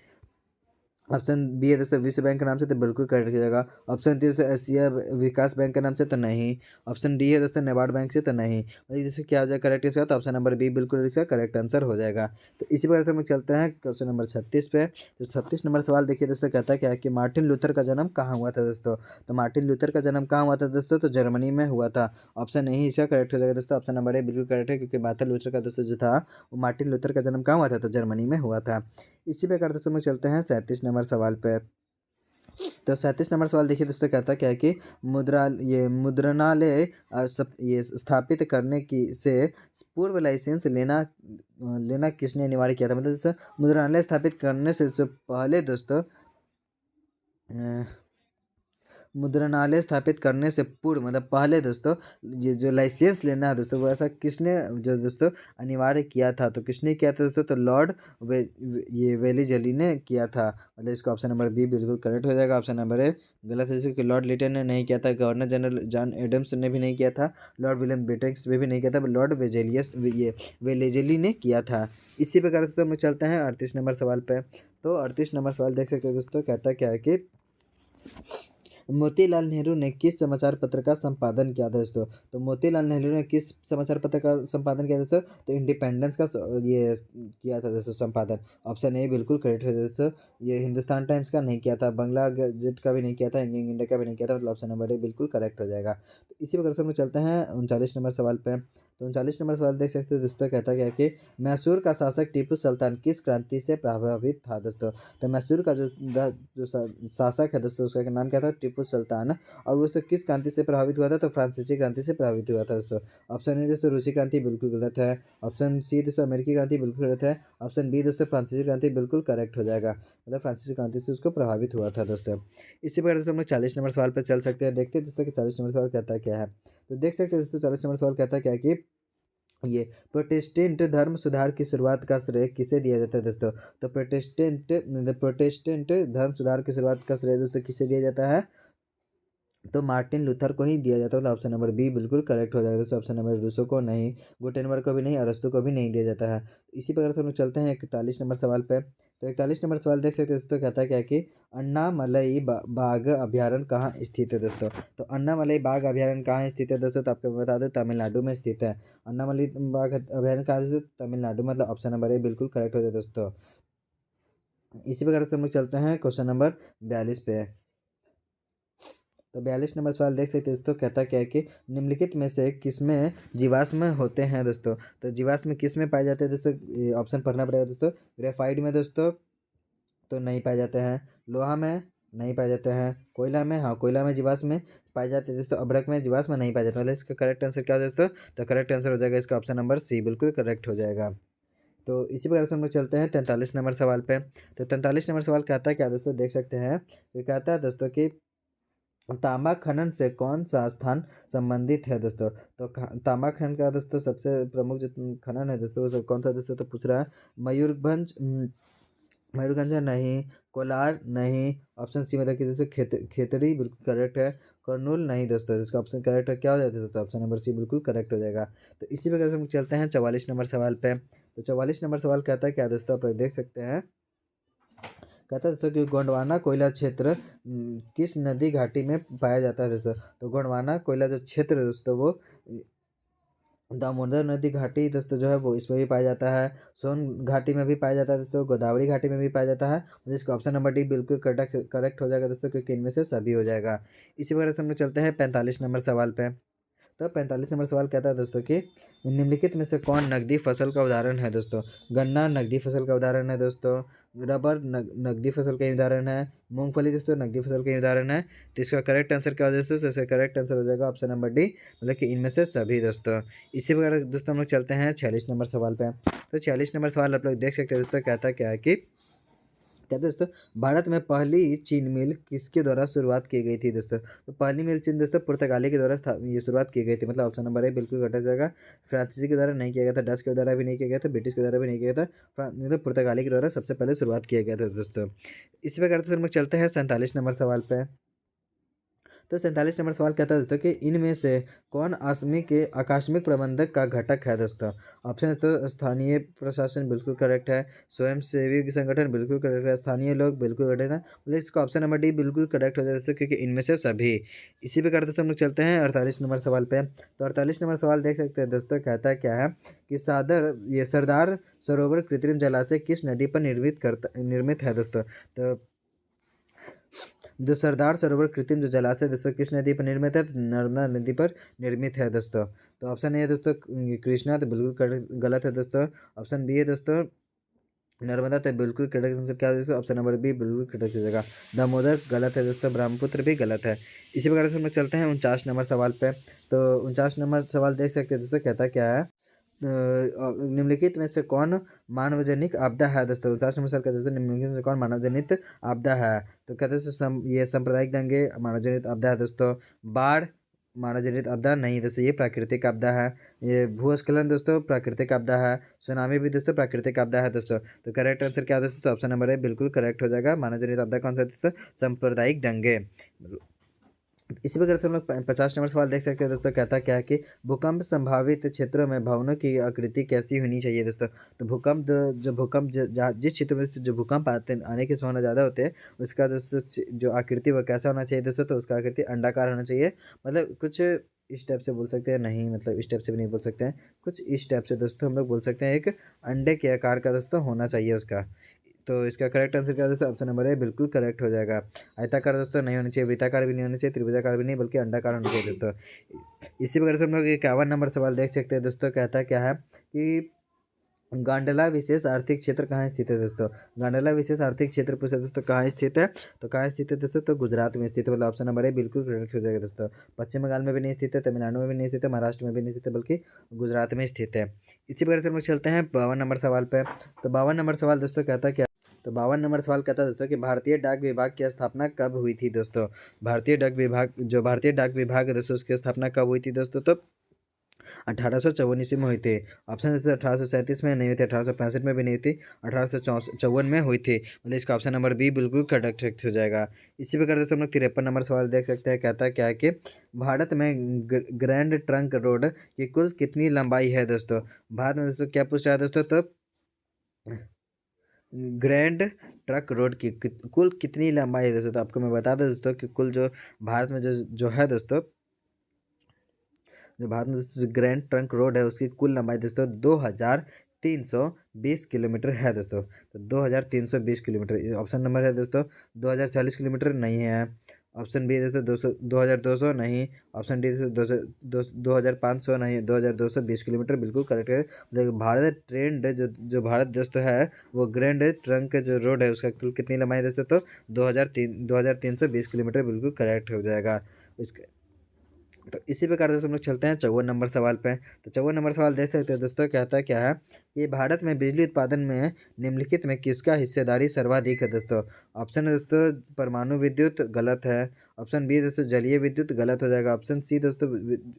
ऑप्शन बी है दोस्तों विश्व बैंक के नाम से, तो बिल्कुल करेक्ट हो जाएगा। ऑप्शन डी दोस्तों एशिया विकास बैंक के नाम से, तो नहीं। ऑप्शन डी है दोस्तों नाबार्ड बैंक से, तो नहीं। मतलब जैसे क्या हो जाएगा करेक्ट इसका, तो ऑप्शन नंबर बी बिल्कुल इसका करेक्ट आंसर हो जाएगा। तो इसी प्रकार से हम लोग चलते हैं क्वेश्चन नंबर 36 पे। तो 36 नंबर सवाल देखिए दोस्तों, कहता क्या है कि मार्टिन लूथर का जन्म कहाँ हुआ था दोस्तों। तो मार्टिन लूथर का जन्म कहाँ हुआ था दोस्तों, तो जर्मनी में हुआ था। ऑप्शन नहीं इसका करेक्ट हो जाएगा दोस्तों, ऑप्शन नंबर ए बिल्कुल करेक्ट है, क्योंकि मार्टिन लूथर का दोस्तों जो था वो मार्टिन लूथर का जन्म कहाँ हुआ था, तो जर्मनी में हुआ था। इसी प्रकार दोस्तों हम लोग चलते हैं 37 नंबर सवाल पे। तो 37 नंबर सवाल देखिए दोस्तों, कहता क्या है कि मुद्रणालय ये स्थापित करने की से पूर्व लाइसेंस लेना किसने अनिवार्य किया था। मतलब दोस्तों मुद्रणालय स्थापित करने से पहले दोस्तों मुद्रणालय स्थापित करने से पूर्व मतलब पहले दोस्तों ये जो लाइसेंस लेना है दोस्तों वो ऐसा किसने जो दोस्तों अनिवार्य किया था। तो किसने किया था दोस्तों, तो लॉर्ड ये वेलीजली ने किया था। मतलब इसका ऑप्शन नंबर बी बिल्कुल करेक्ट हो जाएगा। ऑप्शन नंबर ए गलत है, क्योंकि लॉर्ड लिटन ने नहीं किया था, गवर्नर जनरल जॉन एडम्स ने भी नहीं किया था, लॉर्ड विलियम बेंटिंक्स ने भी नहीं किया था, लॉर्ड वेलेजली ने किया था। इसी प्रकार दोस्तों हम लोग चलते हैं 38 नंबर सवाल पे। तो 38 नंबर सवाल देख सकते हो दोस्तों, कहता क्या है कि मोतीलाल नेहरू ने किस समाचार पत्र का संपादन किया था दोस्तों। तो मोतीलाल नेहरू ने किस समाचार पत्र का संपादन किया था दोस्तों, तो इंडिपेंडेंस का ये किया था दोस्तों संपादन। ऑप्शन ए बिल्कुल करेक्ट है दोस्तों। ये हिंदुस्तान टाइम्स का नहीं किया था, बंगला गजट का भी नहीं किया था, यंग इंडिया का भी नहीं किया था। मतलब ऑप्शन नंबर ए बिल्कुल करेक्ट हो जाएगा। तो इसी प्रकार से हम लोग चलते हैं 39 नंबर सवाल पे। तो 39 नंबर सवाल देख सकते हैं दोस्तों, कहता क्या है कि मैसूर का शासक टीपू सुल्तान किस क्रांति से प्रभावित था दोस्तों। तो मैसूर का जो शासक है दोस्तों उसका नाम क्या था, टीपू सुल्तान। और वो दोस्तों किस क्रांति से प्रभावित हुआ था, तो फ्रांसीसी क्रांति से प्रभावित हुआ था दोस्तों। ऑप्शन ए दोस्तों रूसी क्रांति बिल्कुल गलत है। ऑप्शन सी दोस्तों अमेरिकी क्रांति बिल्कुल गलत है। ऑप्शन बी दोस्तों फ्रांसीसी क्रांति बिल्कुल करेक्ट हो जाएगा। मतलब फ्रांसीसी क्रांति से उसको प्रभावित हुआ था दोस्तों। इसी प्रकार दोस्तों हम लोग 40 नंबर सवाल पर चल सकते हैं। देखते हैं दोस्तों कि 40 नंबर सवाल कहता है क्या है। तो देख सकते हैं दोस्तों 40 नंबर सवाल कहता है क्या है कि ये प्रोटेस्टेंट धर्म सुधार की शुरुआत का श्रेय किसे दिया जाता है दोस्तों। तो प्रोटेस्टेंट धर्म सुधार की शुरुआत का श्रेय दोस्तों किसे दिया जाता है, तो मार्टिन लूथर को ही दिया जाता है। मतलब ऑप्शन नंबर बी बिल्कुल करेक्ट हो जाएगा दोस्तों। ऑप्शन नंबर रूसो को नहीं, गुटेनबर्ग को भी नहीं, अरस्तु को भी नहीं दिया जाता है। इसी प्रकार से हम लोग चलते हैं 41 नंबर सवाल पे। तो 41 नंबर सवाल देख सकते हैं दोस्तों, कहता है क्या है कि अन्नामलई बाघ अभ्यारण्य कहाँ स्थित है दोस्तों। तो अन्नामलई बाघ अभ्यारण्य कहाँ स्थित है दोस्तों, तो आपको मैं बता दूं तमिलनाडु में स्थित है। अन्नामलई बाघ अभ्यारण्य कहाँ स्थित है, तमिलनाडु। मतलब ऑप्शन नंबर ए बिल्कुल करेक्ट हो जाए दोस्तों। इसी प्रकार से हम लोग चलते हैं क्वेश्चन नंबर 42 पे। तो 42 नंबर सवाल देख सकते हैं दोस्तों, कहता क्या है कि निम्नलिखित में से किसमें जीवाश्म होते हैं दोस्तों। तो जीवाश्म किस में पाए जाते हैं दोस्तों, ऑप्शन पढ़ना पड़ेगा दोस्तों। ग्रेफाइट में दोस्तों तो नहीं पाए जाते हैं, लोहा में नहीं पाए जाते हैं, कोयला में हाँ कोयला में जीवाश्म में पाए जाते हैं दोस्तों, अभ्रक में जीवाश्म नहीं पाए जाते। मतलब इसका करेक्ट आंसर क्या है दोस्तों, तो करेक्ट आंसर हो जाएगा इसका ऑप्शन नंबर सी बिल्कुल करेक्ट हो जाएगा। तो इसी प्रकार से हम लोग चलते हैं 43 नंबर सवाल पे। तो 43 नंबर सवाल कहता है क्या दोस्तों, देख सकते हैं। ये कहता है दोस्तों कि तांबा खनन से कौन सा स्थान संबंधित है दोस्तों। तो तांबा खनन का दोस्तों सबसे प्रमुख जो खनन है दोस्तों वो कौन सा दोस्तों, तो पूछ रहा है मयूरभंज मयूरगंज नहीं, कोलार नहीं। ऑप्शन सी मतलब कि दोस्तों खेतड़ी बिल्कुल करेक्ट है, कर्नूल नहीं दोस्तों। इसका ऑप्शन करेक्ट है क्या हो जाता है दोस्तों, ऑप्शन नंबर सी बिल्कुल करेक्ट हो जाएगा। तो इसी प्रकार से हम चलते हैं 44 नंबर सवाल पे। तो 44 नंबर सवाल कहता है क्या दोस्तों, आप लोग देख सकते हैं। कहता है दोस्तों कि गोंडवाना कोयला क्षेत्र किस नदी घाटी में पाया जाता है दोस्तों। तो गोंडवाना कोयला जो क्षेत्र है दोस्तों वो दामोदर नदी घाटी दोस्तों जो है वो इसमें भी पाया जाता है, सोन घाटी में भी पाया जाता है दोस्तों, गोदावरी घाटी में भी पाया जाता है। जिसका ऑप्शन नंबर डी बिल्कुल करेक्ट हो जाएगा दोस्तों, क्योंकि इनमें से सभी हो जाएगा। इसी वजह से हम लोग चलते हैं 45 नंबर सवाल पे। तो 45 नंबर सवाल कहता है दोस्तों कि निम्नलिखित में से कौन नकदी फसल का उदाहरण है दोस्तों। गन्ना नकदी फसल का उदाहरण है दोस्तों, रबर नकदी फसल का ही उदाहरण है, मूंगफली दोस्तों नकदी फसल का ही उदाहरण है। तो इसका करेक्ट आंसर क्या हो दोस्तों, तो इसका करेक्ट आंसर हो जाएगा ऑप्शन नंबर डी, मतलब कि इनमें से सभी दोस्तों। इसी प्रकार दोस्तों हम लोग चलते हैं 46 नंबर सवाल पे। तो 46 नंबर सवाल आप लोग देख सकते हैं दोस्तों, कहता क्या है कि कहते हैं दोस्तों भारत में पहली चीन मिल किसके द्वारा शुरुआत की गई थी दोस्तों। तो पहली मिल चीन दोस्तों पुर्तगाली के द्वारा ये शुरुआत की गई थी। मतलब ऑप्शन नंबर ए बिल्कुल कटा जाएगा। फ्रांसीसी के द्वारा नहीं किया गया था, डच के द्वारा भी नहीं किया गया था, ब्रिटिश के द्वारा भी नहीं किया गया था, मतलब पुर्तगाली के द्वारा सबसे पहले शुरुआत किया गया था दोस्तों। इसी प्रकार से हम लोग चलते हैं 47 नंबर सवाल पे। तो 47 नंबर सवाल कहता है दोस्तों कि इनमें से कौन आकस्मिक प्रबंधक का घटक है दोस्तों। ऑप्शन है तो स्थानीय प्रशासन बिल्कुल करेक्ट है, स्वयं सेवी संगठन बिल्कुल करेक्ट है, स्थानीय लोग बिल्कुल करेक्ट है। मतलब इसका ऑप्शन नंबर डी बिल्कुल करेक्ट हो जाए दोस्तों, क्योंकि इनमें से सभी। इसी पे करते हम लोग चलते हैं 48 नंबर सवाल पे। तो 48 नंबर सवाल देख सकते हैं दोस्तों, कहता है क्या है कि सरदार सरोवर कृत्रिम जलाशय किस नदी पर निर्मित है दोस्तों। तो जो सरदार सरोवर कृत्रिम जो जलाशय दोस्तों किस नदी पर निर्मित है, तो नर्मदा नदी पर निर्मित है दोस्तों। तो ऑप्शन ए है दोस्तों कृष्णा, तो बिल्कुल गलत है दोस्तों। ऑप्शन बी है दोस्तों नर्मदा तो बिल्कुल करेक्ट आंसर क्या है दोस्तों, ऑप्शन नंबर बी बिल्कुल करेक्ट हो जाएगा। दामोदर गलत है दोस्तों, ब्रह्मपुत्र भी गलत है। इसी प्रकार से हम लोग चलते हैं 49 नंबर सवाल पे। तो 49 नंबर सवाल देख सकते हैं दोस्तों, कहता क्या है, निम्नलिखित में से कौन मानवजनित आपदा है दोस्तों। 49 नंबर सवाल कहते हैं निम्नलिखित में से कौन मानवजनित आपदा है। तो कहते हैं ये सांप्रदायिक दंगे मानवजनित आपदा है दोस्तों। बाढ़ मानवजनित आपदा नहीं दोस्तों, ये प्राकृतिक आपदा है। ये भूस्खलन दोस्तों प्राकृतिक आपदा है। सुनामी भी दोस्तों प्राकृतिक आपदा है दोस्तों। तो करेक्ट आंसर क्या है दोस्तों, तो ऑप्शन नंबर है बिल्कुल करेक्ट हो जाएगा। मानवजनित आपदा कौन सा है दोस्तों, सांप्रदायिक दंगे। इसी प्रकार से हम लोग 50 नंबर सवाल देख सकते हैं दोस्तों, कहता क्या है कि भूकंप संभावित क्षेत्रों में भवनों की आकृति कैसी होनी चाहिए दोस्तों। तो भूकंप जिस क्षेत्र में जो भूकंप आने की संभावना ज़्यादा होते हैं, उसका दोस्तों जो आकृति वह कैसा होना चाहिए दोस्तों, तो उसका आकृति अंडाकार होना चाहिए। मतलब कुछ इस टाइप से बोल सकते हैं, नहीं मतलब इस टाइप से भी नहीं बोल सकते हैं, कुछ इस टाइप से दोस्तों हम लोग बोल सकते हैं, एक अंडे के आकार का दोस्तों होना चाहिए उसका। तो इसका करेक्ट आंसर क्या है दोस्तों, ऑप्शन नंबर ए बिल्कुल करेक्ट हो जाएगा। आयताकार दोस्तों नहीं होना चाहिए, वृत्ताकार भी नहीं होना चाहिए, त्रिभुजाकार भी नहीं, बल्कि अंडाकार होना चाहिए दोस्तों। इसी प्रकार से हम लोग 51 नंबर सवाल देख सकते हैं दोस्तों, कहता क्या है कि गांडला विशेष आर्थिक क्षेत्र कहाँ स्थित है दोस्तों। गांडला विशेष आर्थिक क्षेत्र पूछा दोस्तों कहाँ स्थित है, तो कहाँ स्थित है दोस्तों, तो गुजरात में स्थित है। मतलब ऑप्शन नंबर ए बिल्कुल करेक्ट हो जाएगा दोस्तों। पश्चिम बंगाल में भी नहीं स्थित है, तमिलनाडु में भी नहीं स्थित है, महाराष्ट्र में भी नहीं स्थित है, बल्कि गुजरात में स्थित है। इसी प्रकार से हम लोग चलते हैं 52 नंबर सवाल पे। तो 52 नंबर सवाल दोस्तों कहता क्या, तो 52 नंबर सवाल कहता है दोस्तों कि भारतीय डाक विभाग की स्थापना कब हुई थी दोस्तों। भारतीय डाक विभाग है दोस्तों, उसकी स्थापना कब हुई थी दोस्तों, तो 1854 ईस्वी में हुई थी। ऑप्शन दोस्तों 1837 में नहीं हुई थी, 1865 में भी नहीं थी, 1854 में हुई थी। मतलब इसका ऑप्शन नंबर बी बिल्कुल करेक्ट हो जाएगा। इसी प्रकार दोस्तों हम लोग 53 नंबर सवाल देख सकते हैं, कहता है क्या है कि भारत में ग्रैंड ट्रंक रोड की कुल कितनी लंबाई है दोस्तों। भारत में दोस्तों क्या पूछ रहा है दोस्तों, तो ग्रैंड ट्रक रोड की कुल कितनी लंबाई है दोस्तों। तो आपको मैं बता दूं दोस्तों कि कुल जो भारत में जो है दोस्तों, जो भारत में जो ग्रैंड ट्रंक रोड है उसकी कुल लंबाई दोस्तों 2320 किलोमीटर है दोस्तों। तो 2320 किलोमीटर ऑप्शन नंबर है दोस्तों। 2040 किलोमीटर नहीं है। ऑप्शन बी दोस्तों 2200 नहीं। ऑप्शन डी दोस्तों 2500 नहीं। 2220 किलोमीटर बिल्कुल करेक्ट है। देखो भारत ट्रेंड जो भारत दोस्तों है, वो ग्रैंड ट्रंक जो रोड है उसका कुल कितनी लंबाई है दोस्तों, तो 2320 किलोमीटर बिल्कुल करेक्ट हो जाएगा इसका। तो इसी प्रकार से हम लोग चलते हैं 54 नंबर सवाल पे। तो 54 नंबर सवाल देख सकते हैं दोस्तों, कहता है क्या है कि भारत में बिजली उत्पादन में निम्नलिखित में किसका हिस्सेदारी सर्वाधिक है दोस्तों। ऑप्शन है दोस्तों परमाणु विद्युत गलत है। ऑप्शन बी दोस्तों जलीय विद्युत गलत हो जाएगा। ऑप्शन सी दोस्तों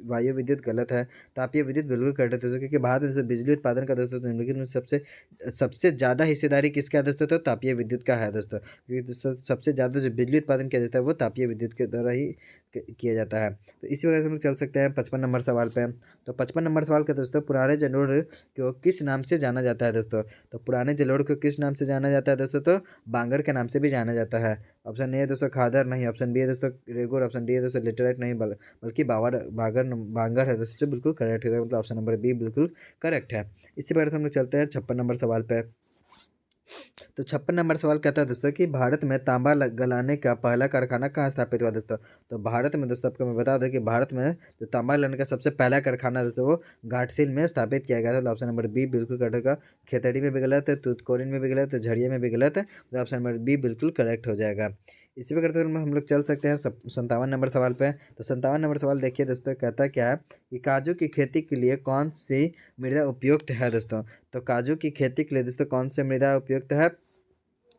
वायु विद्युत गलत है। तापीय विद्युत बिल्कुल करेक्ट है दोस्तों, क्योंकि भारत में दोस्तों बिजली उत्पादन का दोस्तों निम्नलिखित में सबसे सबसे ज़्यादा हिस्सेदारी किसका है दोस्तों, तो तापीय विद्युत का है दोस्तों। क्योंकि दोस्तों सबसे ज़्यादा जो बिजली उत्पादन किया जाता है वो तापीय विद्युत के द्वारा ही किया जाता है। तो इसी वजह से हम लोग चल सकते हैं 55 नंबर सवाल पे। तो 55 नंबर सवाल का दोस्तों पुराने जलोढ़ को किस नाम से जाना जाता है दोस्तों। तो पुराने जलोढ़ को किस नाम से जाना जाता है दोस्तों, तो बांगर के नाम से भी जाना जाता है। ऑप्शन ए है दोस्तों खादर नहीं। ऑप्शन बी है दोस्तों रेगुर। ऑप्शन डी है दोस्तों लिटराइट नहीं, बल्कि बांगर है दोस्तों, जो बिल्कुल करेक्ट है। मतलब ऑप्शन नंबर बी बिल्कुल करेक्ट है। इसी प्रकार से हम लोग चलते हैं 56 नंबर सवाल पे। तो 56 नंबर सवाल कहता है दोस्तों कि भारत में तांबा गलाने का पहला कारखाना कहाँ स्थापित हुआ दोस्तों। तो भारत में दोस्तों आपको मैं बता दूं कि भारत में जो तांबा गलाने का सबसे पहला कारखाना दोस्तों वो घाटशिल में स्थापित किया गया था। तो ऑप्शन नंबर बी बिल्कुल करेक्ट होगा। खेतड़ी में भी गलत है, तूतकोरिन में भी गलत है, झड़िया में भी गलत है। तो ऑप्शन नंबर बी बिल्कुल करेक्ट हो जाएगा। इसी प्रकार से हम लोग चल सकते हैं 57 नंबर सवाल पे। तो 57 नंबर सवाल देखिए दोस्तों, कहता क्या है कि काजू की खेती के लिए कौन सी मृदा उपयुक्त है दोस्तों। तो काजू की खेती के लिए दोस्तों कौन सी मृदा उपयुक्त है,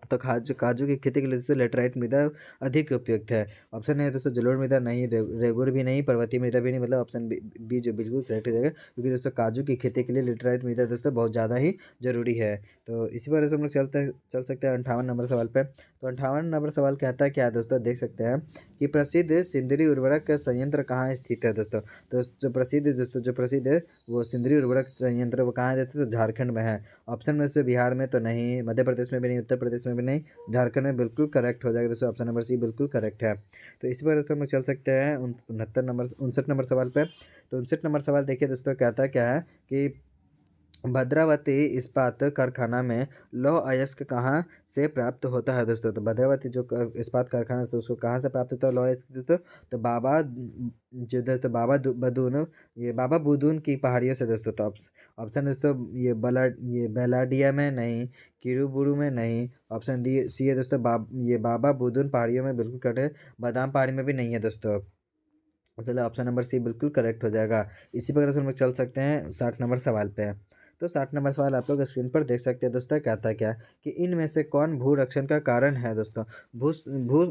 तो काजू की खेती के लिए दोस्तों लेटराइट मृदा अधिक उपयुक्त है। ऑप्शन है दोस्तों जलोढ़ मृदा नहीं, रेगुर भी नहीं, पर्वतीय मृदा भी नहीं। मतलब ऑप्शन बी जो बिल्कुल करेक्ट हो जाएगा, क्योंकि दोस्तों काजू की खेती के लिए लेटराइट मृदा दोस्तों बहुत ज़्यादा ही जरूरी है। तो इसी वजह से हम लोग चल सकते हैं 58 नंबर सवाल पे। तो 58 नंबर सवाल कहता है क्या है दोस्तों, देख सकते हैं कि प्रसिद्ध सिंदरी उर्वरक संयंत्र कहाँ स्थित है दोस्तों। तो जो प्रसिद्ध है वो सिंदरी उर्वरक संयंत्र वो कहाँ है दोस्तों, तो झारखंड में है। ऑप्शन में से बिहार में तो नहीं, मध्य प्रदेश में भी नहीं, उत्तर प्रदेश में भी नहीं, झारखंड में बिल्कुल करेक्ट हो जाएगा दोस्तों। ऑप्शन नंबर सी बिल्कुल करेक्ट है। तो इसी पर दोस्तों हम लोग चल सकते हैं 69 नंबर सवाल पे। तो 59 नंबर सवाल देखिए दोस्तों, कहता क्या है कि भद्रावती इस्पात कारखाना में लौह अयस्क कहाँ से प्राप्त होता है दोस्तों? तो भद्रावती जो इस्पात कारखाना है तो उसको कहाँ से प्राप्त होता है लौह अयस्क दोस्तों? तो बाबा जो दोस्तों बदून, ये बाबा बुदून की पहाड़ियों से दोस्तों। तो ऑप्शन दोस्तों ये बेलाडिया में नहीं, किरूबुरु में नहीं, ऑप्शन डी सी है दोस्तों ये बाबा बुदून पहाड़ियों में बिल्कुल करेक्ट है, बादाम पहाड़ी में भी नहीं है दोस्तों। चलिए ऑप्शन नंबर सी बिल्कुल करेक्ट हो जाएगा। इसी प्रकार से हम लोग चल सकते हैं 60 नंबर सवाल पे। तो 60 नंबर सवाल आप लोग स्क्रीन पर देख सकते हैं दोस्तों, कहता क्या है कि इनमें से कौन भूरक्षण का कारण है दोस्तों? भू भू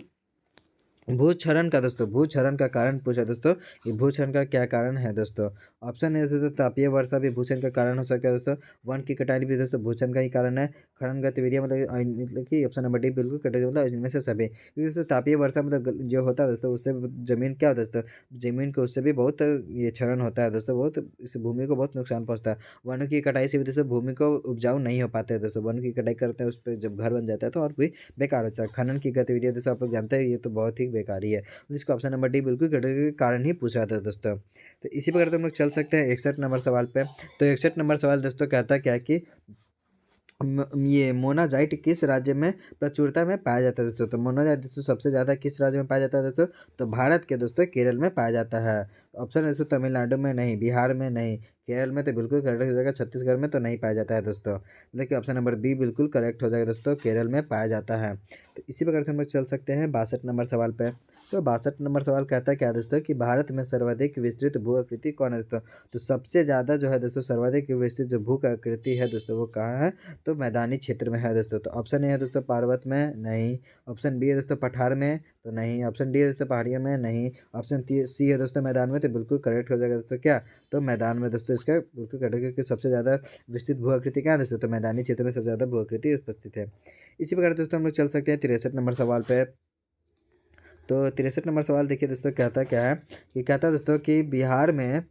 भूक्षरण का दोस्तों, भूक्षरण का कारण पूछा दोस्तों, ये भूक्षरण का क्या कारण है दोस्तों? ऑप्शन है दोस्तों तापीय वर्षा भी भूक्षरण का कारण हो सकता है दोस्तों, वन की कटाई भी दोस्तों भूक्षरण का ही कारण है, खनन गतिविधियां मतलब कि ऑप्शन नंबर डी बिल्कुल कटे मतलब इनमें से सभी, क्योंकि दोस्तों तापीय वर्षा मतलब जो होता है दोस्तों उससे जमीन क्या होता है दोस्तों, जमीन को उससे भी बहुत ये क्षरण होता है दोस्तों, बहुत इस भूमि को बहुत नुकसान पहुंचता है। वनों की कटाई से भी दोस्तों भूमि को उपजाऊ नहीं हो पाते हैं दोस्तों, वनों की कटाई करते हैं उस पर जब घर बन जाता है तो और भी बेकार होता है। खनन की गतिविधियां दोस्तों आप लोग जानते हैं ये तो बहुत ही बेकार ही है, जिसका ऑप्शन नंबर डी बिल्कुल कैटेगरी के कारण ही पूछा था दोस्तों। तो इसी प्रकार तो हम लोग चल सकते हैं 61 नंबर सवाल पे। तो 61 नंबर सवाल दोस्तों कहता क्या है कि ये मोनाजाइट किस राज्य में प्रचुरता में पाया जाता है दोस्तों? तो मोनाजाइट दोस्तों सबसे ज़्यादा किस राज्य में पाया जाता है दोस्तों? तो भारत के दोस्तों केरल में पाया जाता है। ऑप्शन है दोस्तों तमिलनाडु में नहीं, बिहार में नहीं, केरल में तो बिल्कुल करेक्ट हो जाएगा, छत्तीसगढ़ में तो नहीं पाया जाता है दोस्तों। मतलब कि ऑप्शन नंबर बी बिल्कुल करेक्ट हो जाएगा दोस्तों, केरल में पाया जाता है। तो इसी प्रकार से हम लोग चल सकते हैं 62 नंबर सवाल पे। तो 62 नंबर सवाल कहता है क्या दोस्तों कि भारत में सर्वाधिक विस्तृत भू आकृति कौन है दोस्तों? तो सबसे ज़्यादा जो है दोस्तों सर्वाधिक विस्तृत जो भू आकृति है दोस्तों वो कहाँ है? तो मैदानी क्षेत्र में है दोस्तों। तो ऑप्शन ए है दोस्तों पर्वत में नहीं, ऑप्शन बी है दोस्तों पठार में तो नहीं, ऑप्शन डी है दोस्तों पहाड़ियों में नहीं, ऑप्शन सी है दोस्तों मैदान में। तो बिल्कुल करेक्ट हो जाएगा दोस्तों क्या? तो मैदान में दोस्तों इसका बिल्कुल करेक्ट है, क्योंकि सबसे ज़्यादा विस्तृत भू आकृति क्या है दोस्तों? तो मैदानी क्षेत्र में सबसे ज़्यादा भू आकृति उपस्थित है। इसी प्रकार दोस्तों हम लोग चल सकते हैं 63 नंबर सवाल पे। तो 63 नंबर सवाल देखिए दोस्तों कहता क्या है कि कहता है दोस्तों कि बिहार में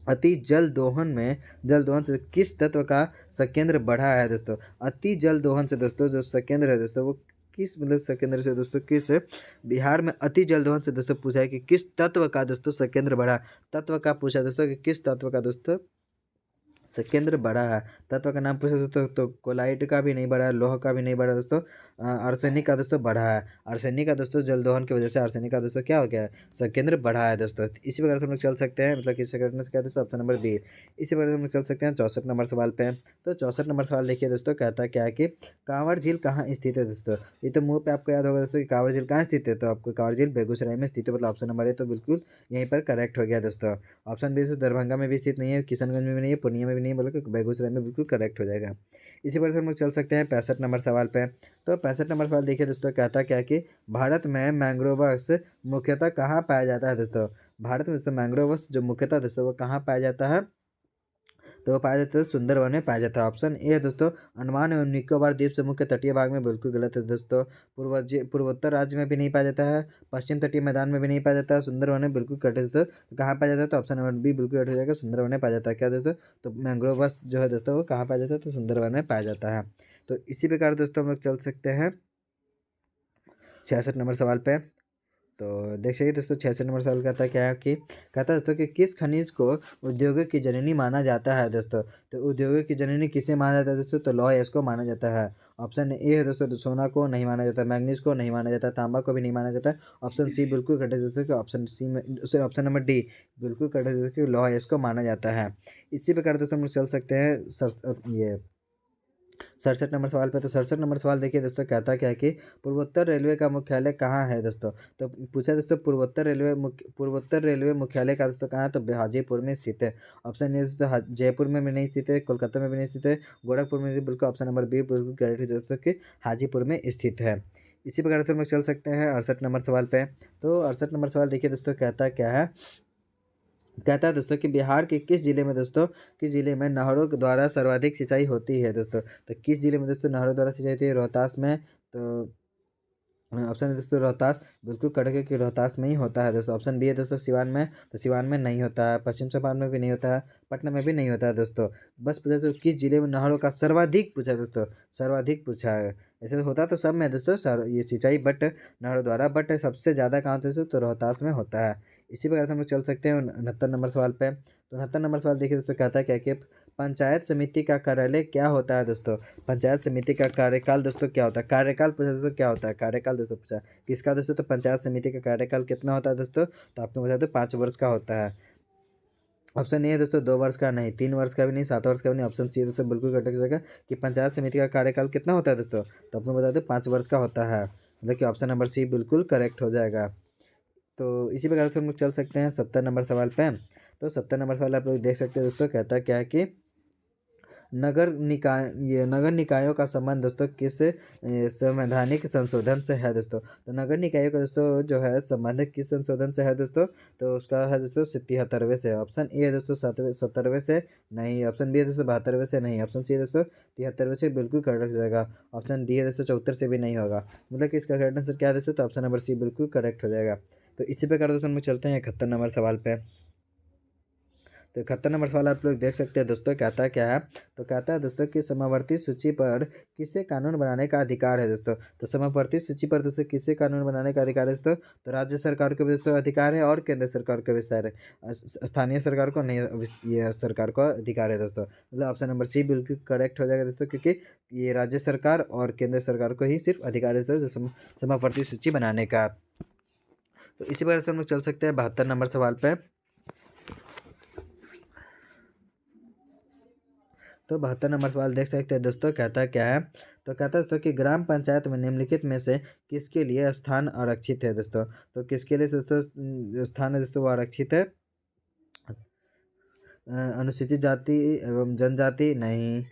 अति जल दोहन में जल दोहन से किस तत्व का संकेंद्र बढ़ा है दोस्तों? अति जल दोहन से दोस्तों जो संकेंद्र है दोस्तों वो किस मतलब संकेंद्र से दोस्तों किस बिहार में अति जल दोहन से दोस्तों पूछा है कि किस तत्व का दोस्तों संकेंद्र बढ़ा, तत्व का पूछा दोस्तों कि किस तत्व का दोस्तों संकेंद्र बढ़ा है। तत्व का नाम पूछा दोस्तों तो कोलाइट का भी नहीं बढ़ा है, लोह का भी नहीं बढ़ा दोस्तों, आर्सेनिक का दोस्तों बढ़ा है। आर्सेनिक का दोस्तों जल दोहन की वजह से आर्सेनिक का दोस्तों क्या हो गया है? संकेंद्र बढ़ा है दोस्तों। तो इसी प्रकार से हम लोग चल सकते हैं मतलब किस सेकंड से क्या दोस्तों ऑप्शन नंबर बी। इसी प्रकार से हम लोग चल सकते हैं 64 नंबर सवाल पे। तो 64 नंबर सवाल देखिए दोस्तों कहता क्या है कि कांवड़ झील कहाँ स्थित है दोस्तों? ये तो मुंह पे आपको याद होगा दोस्तों कि कांवड़ झील कहाँ स्थित है, तो आपको कांवड़ झील बेगूसराय में स्थित है, मतलब ऑप्शन नंबर ए तो बिल्कुल यहीं पर करेक्ट हो गया दोस्तों। ऑप्शन बी से दरभंगा में भी स्थित नहीं है, किशनगंज में भी नहीं है, पूर्णिया में भी नहीं है, बल्कि बेगूसराय में बिल्कुल करेक्ट हो जाएगा। इसी पर से हम लोग चल सकते हैं 65 नंबर सवाल पे। तो 65 नंबर सवाल देखिए दोस्तों कहता क्या कि भारत में मैंग्रोवस मुख्यतः कहाँ पाया जाता है दोस्तों? भारत में दोस्तों मैंग्रोवस जो मुख्यतः दोस्तों वो कहाँ पाया जाता है? तो वो पाया जाता है सुंदरवन में पाया जाता है। ऑप्शन ए है दोस्तों अंडमान एवं निकोबार द्वीप समूह के तटीय भाग में, बिल्कुल गलत है दोस्तों। पूर्वोत्तर राज्य में भी नहीं पाया जाता है, पश्चिम तटीय मैदान में भी नहीं पाया जाता है, सुंदरवन में बिल्कुल कटे दोस्तों। तो कहाँ पाया जाता है? तो ऑप्शन नंबर बी बिल्कुल कट हो जाएगा, सुंदरवन में पाया जाता है क्या दोस्तों? तो मैंग्रोवस जो है दोस्तों वो कहाँ पाया जाता है? तो सुंदरवन में पाया जाता है। तो इसी प्रकार दोस्तों हम लोग चल सकते हैं 66 नंबर सवाल पे। तो देख सकिए दोस्तों 66 नंबर सवाल कहता है क्या है कि कहता है दोस्तों कि किस खनिज को उद्योगों की जननी माना जाता है दोस्तों? तो उद्योगों की जननी किसे माना जाता है दोस्तों? तो लौह अयस्क को माना जाता है। ऑप्शन ए है दोस्तों तो सोना को नहीं माना जाता, मैग्नीज को नहीं माना जाता, तांबा को भी नहीं माना जाता। ऑप्शन सी बिल्कुल कटे दोस्तों कि ऑप्शन सी में सॉरी ऑप्शन नंबर डी बिल्कुल कटे दोस्तों कि लौह अयस्क को माना जाता है। इसी प्रकार दोस्तों हम लोग चल सकते हैं ये 67 नंबर सवाल पे। तो 67 नंबर सवाल देखिए दोस्तों कहता क्या है कि पूर्वोत्तर रेलवे का मुख्यालय कहाँ है दोस्तों? तो पूछा दोस्तों पूर्वोत्तर रेलवे मुख्यालय का दोस्तों कहाँ है? तो हाजीपुर में स्थित है। ऑप्शन ए दोस्तों जयपुर में भी नहीं स्थित है, कोलकाता में भी नहीं स्थित है, गोरखपुर में भी, बिल्कुल ऑप्शन नंबर बी बिल्कुल करेक्ट है दोस्तों कि हाजीपुर में स्थित है। इसी प्रकार से हम लोग चल सकते हैं 68 नंबर सवाल पे। तो 68 नंबर सवाल देखिए दोस्तों कहता क्या है, कहता है दोस्तों कि बिहार के किस जिले में दोस्तों किस जिले में नहरों के द्वारा सर्वाधिक सिंचाई होती है दोस्तों? तो किस जिले में दोस्तों नहरों द्वारा सिंचाई होती है? रोहतास में। तो ऑप्शन है दोस्तों रोहतास, बिल्कुल कड़क है कि रोहतास में ही होता है दोस्तों। ऑप्शन बी है दोस्तों सिवान में, तो सिवान में नहीं होता है, पश्चिम चंपारण में भी नहीं होता है, पटना में भी नहीं होता है दोस्तों। बस पूछा तो किस जिले में नहरों का सर्वाधिक पूछा है दोस्तों, सर्वाधिक पूछा है। ऐसे होता तो सब में दोस्तों ये सिंचाई बट नहरों द्वारा, बट सबसे ज़्यादा कहाँ होता है दोस्तों? तो रोहतास में होता है। इसी प्रकार से हम लोग चल सकते हैं 69 नंबर सवाल पे। तो 69 नंबर सवाल देखिए दोस्तों, कहता है क्या कि पंचायत समिति का कार्यालय क्या होता है दोस्तों। पंचायत समिति का कार्यकाल दोस्तों क्या होता है, कार्यकाल पूछा दोस्तों, क्या होता है कार्यकाल दोस्तों पूछा किसका दोस्तों। तो पंचायत समिति का कार्यकाल कितना होता है दोस्तों, तो आपको बता दो 5 वर्ष का होता है। ऑप्शन ए है दोस्तों 2 वर्ष का, नहीं 3 वर्ष का भी नहीं, 7 वर्ष का भी नहीं। ऑप्शन सी है दोस्तों बिल्कुल करेक्ट जगह कि पंचायत समिति का कार्यकाल कितना होता है दोस्तों, तो आपको बता दो 5 वर्ष का होता है। मतलब कि ऑप्शन नंबर सी बिल्कुल करेक्ट हो जाएगा। तो इसी प्रकार से हम लोग चल सकते हैं 70 नंबर सवाल पे। तो 70 नंबर सवाल आप लोग देख सकते हैं दोस्तों, कहता क्या है कि नगर निकायों का संबंध दोस्तों किस संवैधानिक संशोधन से है दोस्तों। तो नगर निकायों का दोस्तों जो है संबंध किस संशोधन से है दोस्तों, तो उसका है दोस्तों 73वें से। ऑप्शन ए है दोस्तों 70वें से, नहीं। ऑप्शन बी है दोस्तों 72वें से, नहीं। ऑप्शन सी है दोस्तों 73वें से बिल्कुल करेक्ट हो जाएगा। ऑप्शन डी है दोस्तों 74 से भी नहीं होगा। मतलब कि इसका करेक्ट आंसर क्या है दोस्तों, तो ऑप्शन नंबर सी बिल्कुल करेक्ट हो जाएगा। तो इसी प्रकार दोस्तों हम लोग चलते हैं 71 नंबर सवाल पे। तो 71 नंबर सवाल आप लोग देख सकते हैं दोस्तों, कहता क्या है। तो कहता है दोस्तों कि समावर्ती सूची पर किसे कानून बनाने का अधिकार है दोस्तों। तो समावर्ती सूची पर दोस्तों किसे कानून बनाने का अधिकार है दोस्तों, तो राज्य सरकार को भी दोस्तों अधिकार है और केंद्र सरकार को भी स्थानीय सरकार को नहीं, ये सरकार को अधिकार है दोस्तों। मतलब ऑप्शन नंबर सी बिल्कुल करेक्ट हो जाएगा दोस्तों, क्योंकि ये राज्य सरकार और केंद्र सरकार को ही सिर्फ अधिकार है दोस्तों समावर्ती सूची बनाने का। तो इसी प्रकार से हम लोग चल सकते हैं 72 नंबर सवाल पे। तो 72 नंबर सवाल देख सकते हैं दोस्तों, कहता क्या है। तो कहता है दोस्तों कि ग्राम पंचायत में निम्नलिखित में से किसके लिए स्थान आरक्षित है दोस्तों। तो किसके लिए दोस्तों स्थान है दोस्तों वो आरक्षित है, अनुसूचित जाति एवं जनजाति, नहीं।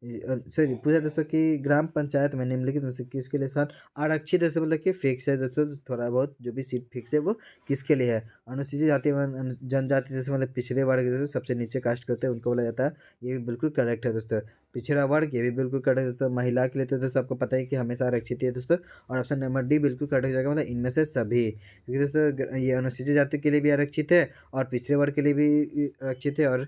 सॉरी पूछा दोस्तों कि ग्राम पंचायत में निम्नलिखित में से किसके लिए स्थान आरक्षित है, दोस्तों मतलब कि फिक्स है दोस्तों, थोड़ा बहुत जो भी सीट फिक्स है वो किसके लिए है। अनुसूचित जाति एवं जनजाति जैसे मतलब पिछड़े वर्ग जैसे सबसे नीचे कास्ट करते हैं उनको बोला जाता है, ये भी बिल्कुल करेक्ट है दोस्तों। पिछड़ा वर्ग ये भी बिल्कुल करेक्ट है दोस्तों। महिला के लिए तो दोस्तों आपको पता है कि हमेशा आरक्षित है दोस्तों। और ऑप्शन नंबर डी बिल्कुल करेक्ट हो जाएगा, मतलब इनमें से सभी, क्योंकि दोस्तों ये अनुसूचित जाति के लिए भी आरक्षित है और पिछड़े वर्ग के लिए भी आरक्षित है और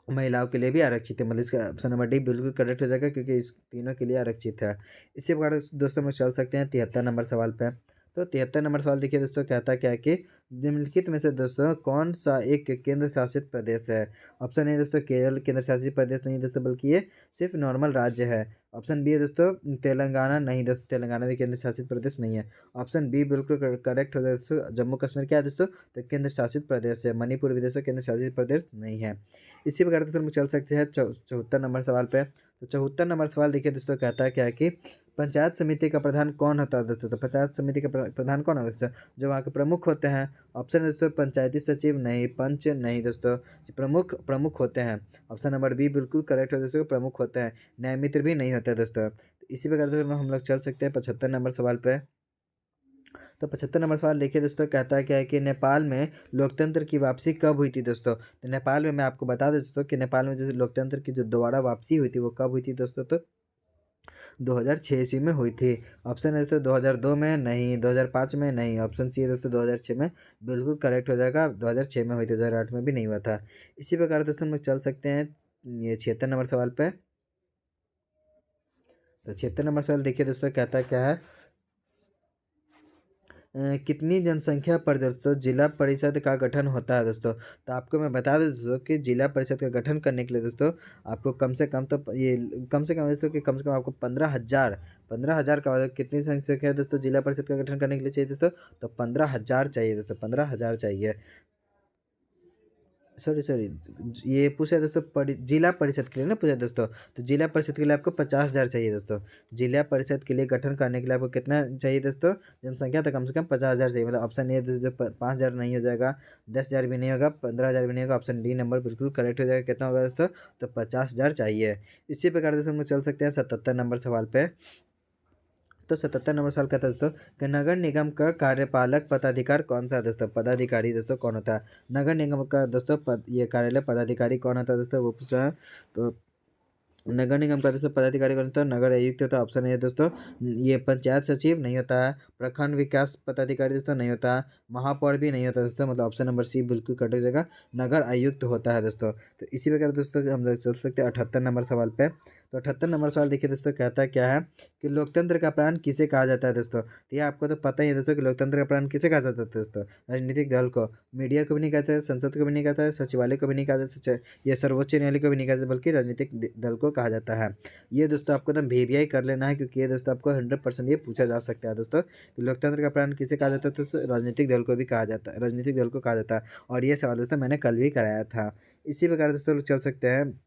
महिलाओं के लिए भी आरक्षित है। मतलब इसका ऑप्शन नंबर डी बिल्कुल करेक्ट हो जाएगा, क्योंकि इस तीनों के लिए आरक्षित है। इसी प्रकार दोस्तों हम चल सकते हैं 73 नंबर सवाल पे। तो 73 नंबर सवाल देखिए दोस्तों, कहता क्या है कि निम्नलिखित में से दोस्तों कौन सा एक केंद्र शासित प्रदेश है। ऑप्शन ए दोस्तों केरल केंद्र शासित प्रदेश नहीं दोस्तों, बल्कि ये सिर्फ नॉर्मल राज्य है। ऑप्शन बी है दोस्तों तेलंगाना, नहीं दोस्तों तेलंगाना भी केंद्र शासित प्रदेश नहीं है। ऑप्शन बी बिल्कुल करेक्ट हो जाएगा दोस्तों, जम्मू कश्मीर क्या है दोस्तों, तो केंद्र शासित प्रदेश है। मणिपुर भी दोस्तों केंद्र शासित प्रदेश नहीं है। इसी प्रकार दोस्तों हम चल सकते हैं 74 नंबर सवाल पे। तो 74 नंबर सवाल देखिए दोस्तों, कहता है क्या है कि पंचायत समिति का प्रधान कौन होता है दोस्तों। तो पंचायत समिति का प्रधान कौन होता है दोस्तों, जो वहाँ के प्रमुख होते हैं। ऑप्शन है दोस्तों पंचायती सचिव, नहीं। पंच, नहीं दोस्तों। प्रमुख प्रमुख होते हैं। ऑप्शन नंबर बी बिल्कुल करेक्ट है दोस्तों, प्रमुख होते हैं। न्यायमित्र भी नहीं होता है दोस्तों। तो इसी प्रकार दोस्तों हम लोग चल सकते हैं 75 नंबर सवाल पे। तो 75 नंबर सवाल देखिए दोस्तों, कहता है क्या है कि नेपाल में लोकतंत्र की वापसी कब हुई थी दोस्तों। तो नेपाल में मैं आपको बता दें दोस्तों कि नेपाल में जो लोकतंत्र की जो दोबारा वापसी हुई थी वो कब हुई थी दोस्तों, तो 2006 ईस्वी में हुई थी। ऑप्शन है दोस्तों 2002 में, नहीं। 2005 में, नहीं। ऑप्शन सी है दोस्तों 2006 में, बिल्कुल करेक्ट हो जाएगा। 2006 में हुई थी, 2008 में भी नहीं हुआ था। इसी प्रकार दोस्तों हम लोग चल सकते हैं ये 76 नंबर सवाल पे। तो 76 नंबर सवाल देखिए दोस्तों, कहता क्या है। कितनी जनसंख्या पर दोस्तों जिला परिषद का गठन होता है दोस्तों। तो आपको मैं बता दूं दोस्तों कि जिला परिषद का गठन करने के लिए दोस्तों आपको कम से कम, तो ये कम से कम दोस्तों कि कम से कम आपको 15,000 का मतलब कितनी संख्या है दोस्तों जिला परिषद का गठन करने के लिए चाहिए दोस्तों, तो 15,000 चाहिए दोस्तों, 15,000 चाहिए। सॉरी सॉरी, ये पूछा है दोस्तों जिला परिषद के लिए ना पूछा है दोस्तों। तो जिला परिषद के लिए आपको 50,000 चाहिए दोस्तों। जिला परिषद के लिए गठन करने के लिए आपको कितना चाहिए दोस्तों, जनसंख्या, तो कम से कम 50,000 चाहिए। मतलब ऑप्शन ए दोस्तों 5,000 नहीं हो जाएगा, 10,000 भी नहीं होगा, 15,000 भी नहीं होगा। ऑप्शन डी नंबर बिल्कुल करेक्ट हो जाएगा। कितना होगा दोस्तों, तो 50,000 चाहिए। इसी प्रकार दोस्तों हम लोग चल सकते हैं 77 नंबर सवाल पे। तो 77 नंबर सवाल कहता है दोस्तों कि नगर निगम का कार्यपालक पदाधिकार कौन सा है दोस्तों, पदाधिकारी दोस्तों कौन होता है। नगर निगम का दोस्तों ये कार्यालय पदाधिकारी कौन होता है दोस्तों, वो पूछ रहा है। तो नगर निगम का दोस्तों पदाधिकारी कौन होता है, नगर आयुक्त होता है। ऑप्शन है दोस्तों ये पंचायत सचिव नहीं होता है, प्रखंड विकास पदाधिकारी दोस्तों नहीं होता है, महापौर भी नहीं होता दोस्तों। मतलब ऑप्शन नंबर सी बिल्कुल कट हो जाएगा, नगर आयुक्त होता है दोस्तों। तो इसी प्रकार दोस्तों हम लोग चल सकते हैं 78 नंबर सवाल पे। तो 78 नंबर सवाल देखिए दोस्तों, कहता क्या है कि लोकतंत्र का प्राण किसे कहा जाता है दोस्तों। तो ये आपको तो पता ही है दोस्तों कि लोकतंत्र का प्राण किसे कहा जाता है दोस्तों, राजनीतिक दल को। मीडिया को भी नहीं कहते हैं, संसद को भी नहीं कहता है, सचिवालय को भी नहीं कहता है, या सर्वोच्च न्यायालय को भी नहीं कहते, बल्कि राजनीतिक दल को कहा जाता है। ये दोस्तों आपको एकदम वीवीआई कर लेना है, क्योंकि ये दोस्तों आपको 100% ये पूछा जा सकता है दोस्तों कि लोकतंत्र का प्राण किसे कहा जाता है, तो राजनीतिक दल को भी कहा जाता है, राजनीतिक दल को कहा जाता है। और ये सवाल दोस्तों मैंने कल भी कराया था। इसी प्रकार दोस्तों लोग चल सकते हैं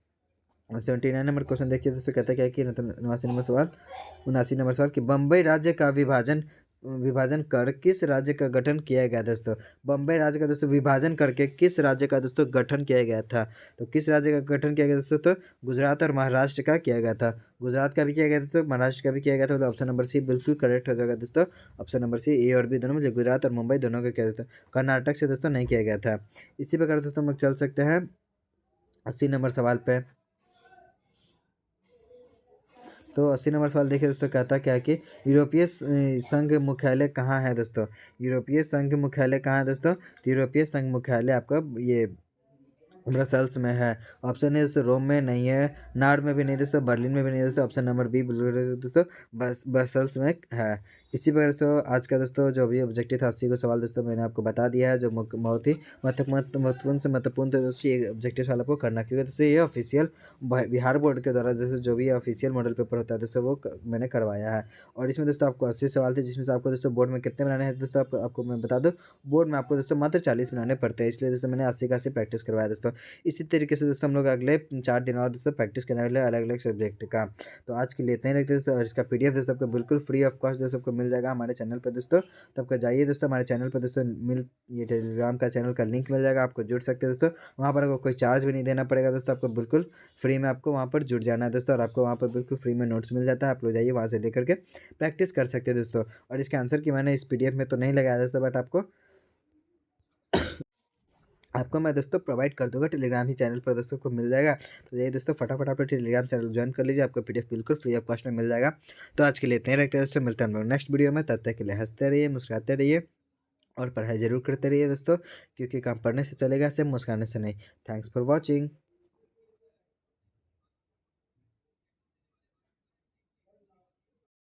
79 नंबर क्वेश्चन देखिए दोस्तों, कहता क्या है कि 79 नंबर सवाल कि बम्बई राज्य का विभाजन विभाजन कर किस राज्य का गठन किया गया दोस्तों। बम्बई राज्य का दोस्तों विभाजन करके किस राज्य का दोस्तों गठन किया गया था। तो किस राज्य का गठन किया गया दोस्तों, तो गुजरात और महाराष्ट्र का किया गया था। गुजरात का भी किया गया था, तो महाराष्ट्र का भी किया गया था। तो ऑप्शन नंबर सी बिल्कुल करेक्ट हो जाएगा दोस्तों। ऑप्शन नंबर सी, ए और बी दोनों में, गुजरात और मुंबई दोनों का किया गया था। कर्नाटक से दोस्तों नहीं किया गया था। इसी प्रकार दोस्तों हम लोग चल सकते हैं 80 नंबर सवाल पे। तो 80 नंबर सवाल देखिए दोस्तों, कहता क्या है कि यूरोपीय संघ मुख्यालय कहाँ है दोस्तों। यूरोपीय संघ मुख्यालय कहाँ है दोस्तों। तो यूरोपीय संघ मुख्यालय आपका ये ब्रसल्स में है। ऑप्शन है दोस्तों रोम में नहीं है, नार्ड में भी नहीं दोस्तों, बर्लिन में भी नहीं दोस्तों। ऑप्शन नंबर बी दोस्तों ब्रसल्स में है। इसी प्रकार दोस्तों आज का दोस्तों जो भी ऑब्जेक्टिव था 80 को सवाल दोस्तों मैंने आपको बता दिया है, जो बहुत ही महत्वपूर्ण थे दोस्तों। ये ऑब्जेक्टिव सवाल आपको करना, क्योंकि दोस्तों ये ऑफिशियल बिहार बोर्ड के द्वारा दोस्तों जो भी ऑफिशियल मॉडल पेपर होता है दोस्तों वो मैंने करवाया है। और इसमें दोस्तों आपको 80 सवाल थे, जिसमें से आपको दोस्तों बोर्ड में कितने बनाने हैं दोस्तों, आपको मैं बता दूँ, बोर्ड में आपको दोस्तों मात्र 40 बनाने पड़ते हैं। इसलिए दोस्तों मैंने 80 का 80 प्रैक्टिस करवाया दोस्तों। इसी तरीके से दोस्तों हम लोग अगले 4 दिन और दोस्तों प्रैक्टिस करने वाले अलग अलग सब्जेक्ट का। तो आज के लिए इतना ही रखते हैं दोस्तों। और इसका पीडीएफ दोस्तों आपको बिल्कुल फ्री ऑफ कॉस्ट दोस्तों आपको मिल जाएगा हमारे चैनल पर दोस्तों। तो आपका जाइए दोस्तों हमारे चैनल पर दोस्तों, ये टेलीग्राम का चैनल का लिंक मिल जाएगा, आपको जुड़ सकते हैं दोस्तों। वहाँ पर आपको कोई चार्ज भी नहीं देना पड़ेगा दोस्तों, आपको बिल्कुल फ्री में आपको वहाँ पर जुड़ जाना है दोस्तों। और आपको वहाँ पर बिल्कुल फ्री में नोट्स मिल जाता है, आप लोग जाइए वहाँ से लेकर के प्रैक्टिस कर सकते हैं दोस्तों। और इसके आंसर की मैंने इस पीडीएफ में तो नहीं लगाया दोस्तों, बट आपको मैं दोस्तों प्रोवाइड कर दूंगा टेलीग्राम ही चैनल पर दोस्तों को मिल जाएगा। तो यही दोस्तों फटाफट आप टेलीग्राम चैनल ज्वाइन कर लीजिए, आपको पीडीएफ बिल्कुल फ्री ऑफ कॉस्ट में मिल जाएगा। तो आज के लिए इतने ही रखते हैं दोस्तों, मिलते हैं हम लोग नेक्स्ट वीडियो में। तब तक के लिए हंसते रहिए, मुस्कुराते रहिए और पढ़ाई जरूर करते रहिए दोस्तों, क्योंकि काम पढ़ने से चलेगा, सिर्फ मुस्कुराने से नहीं। Thanks for watching.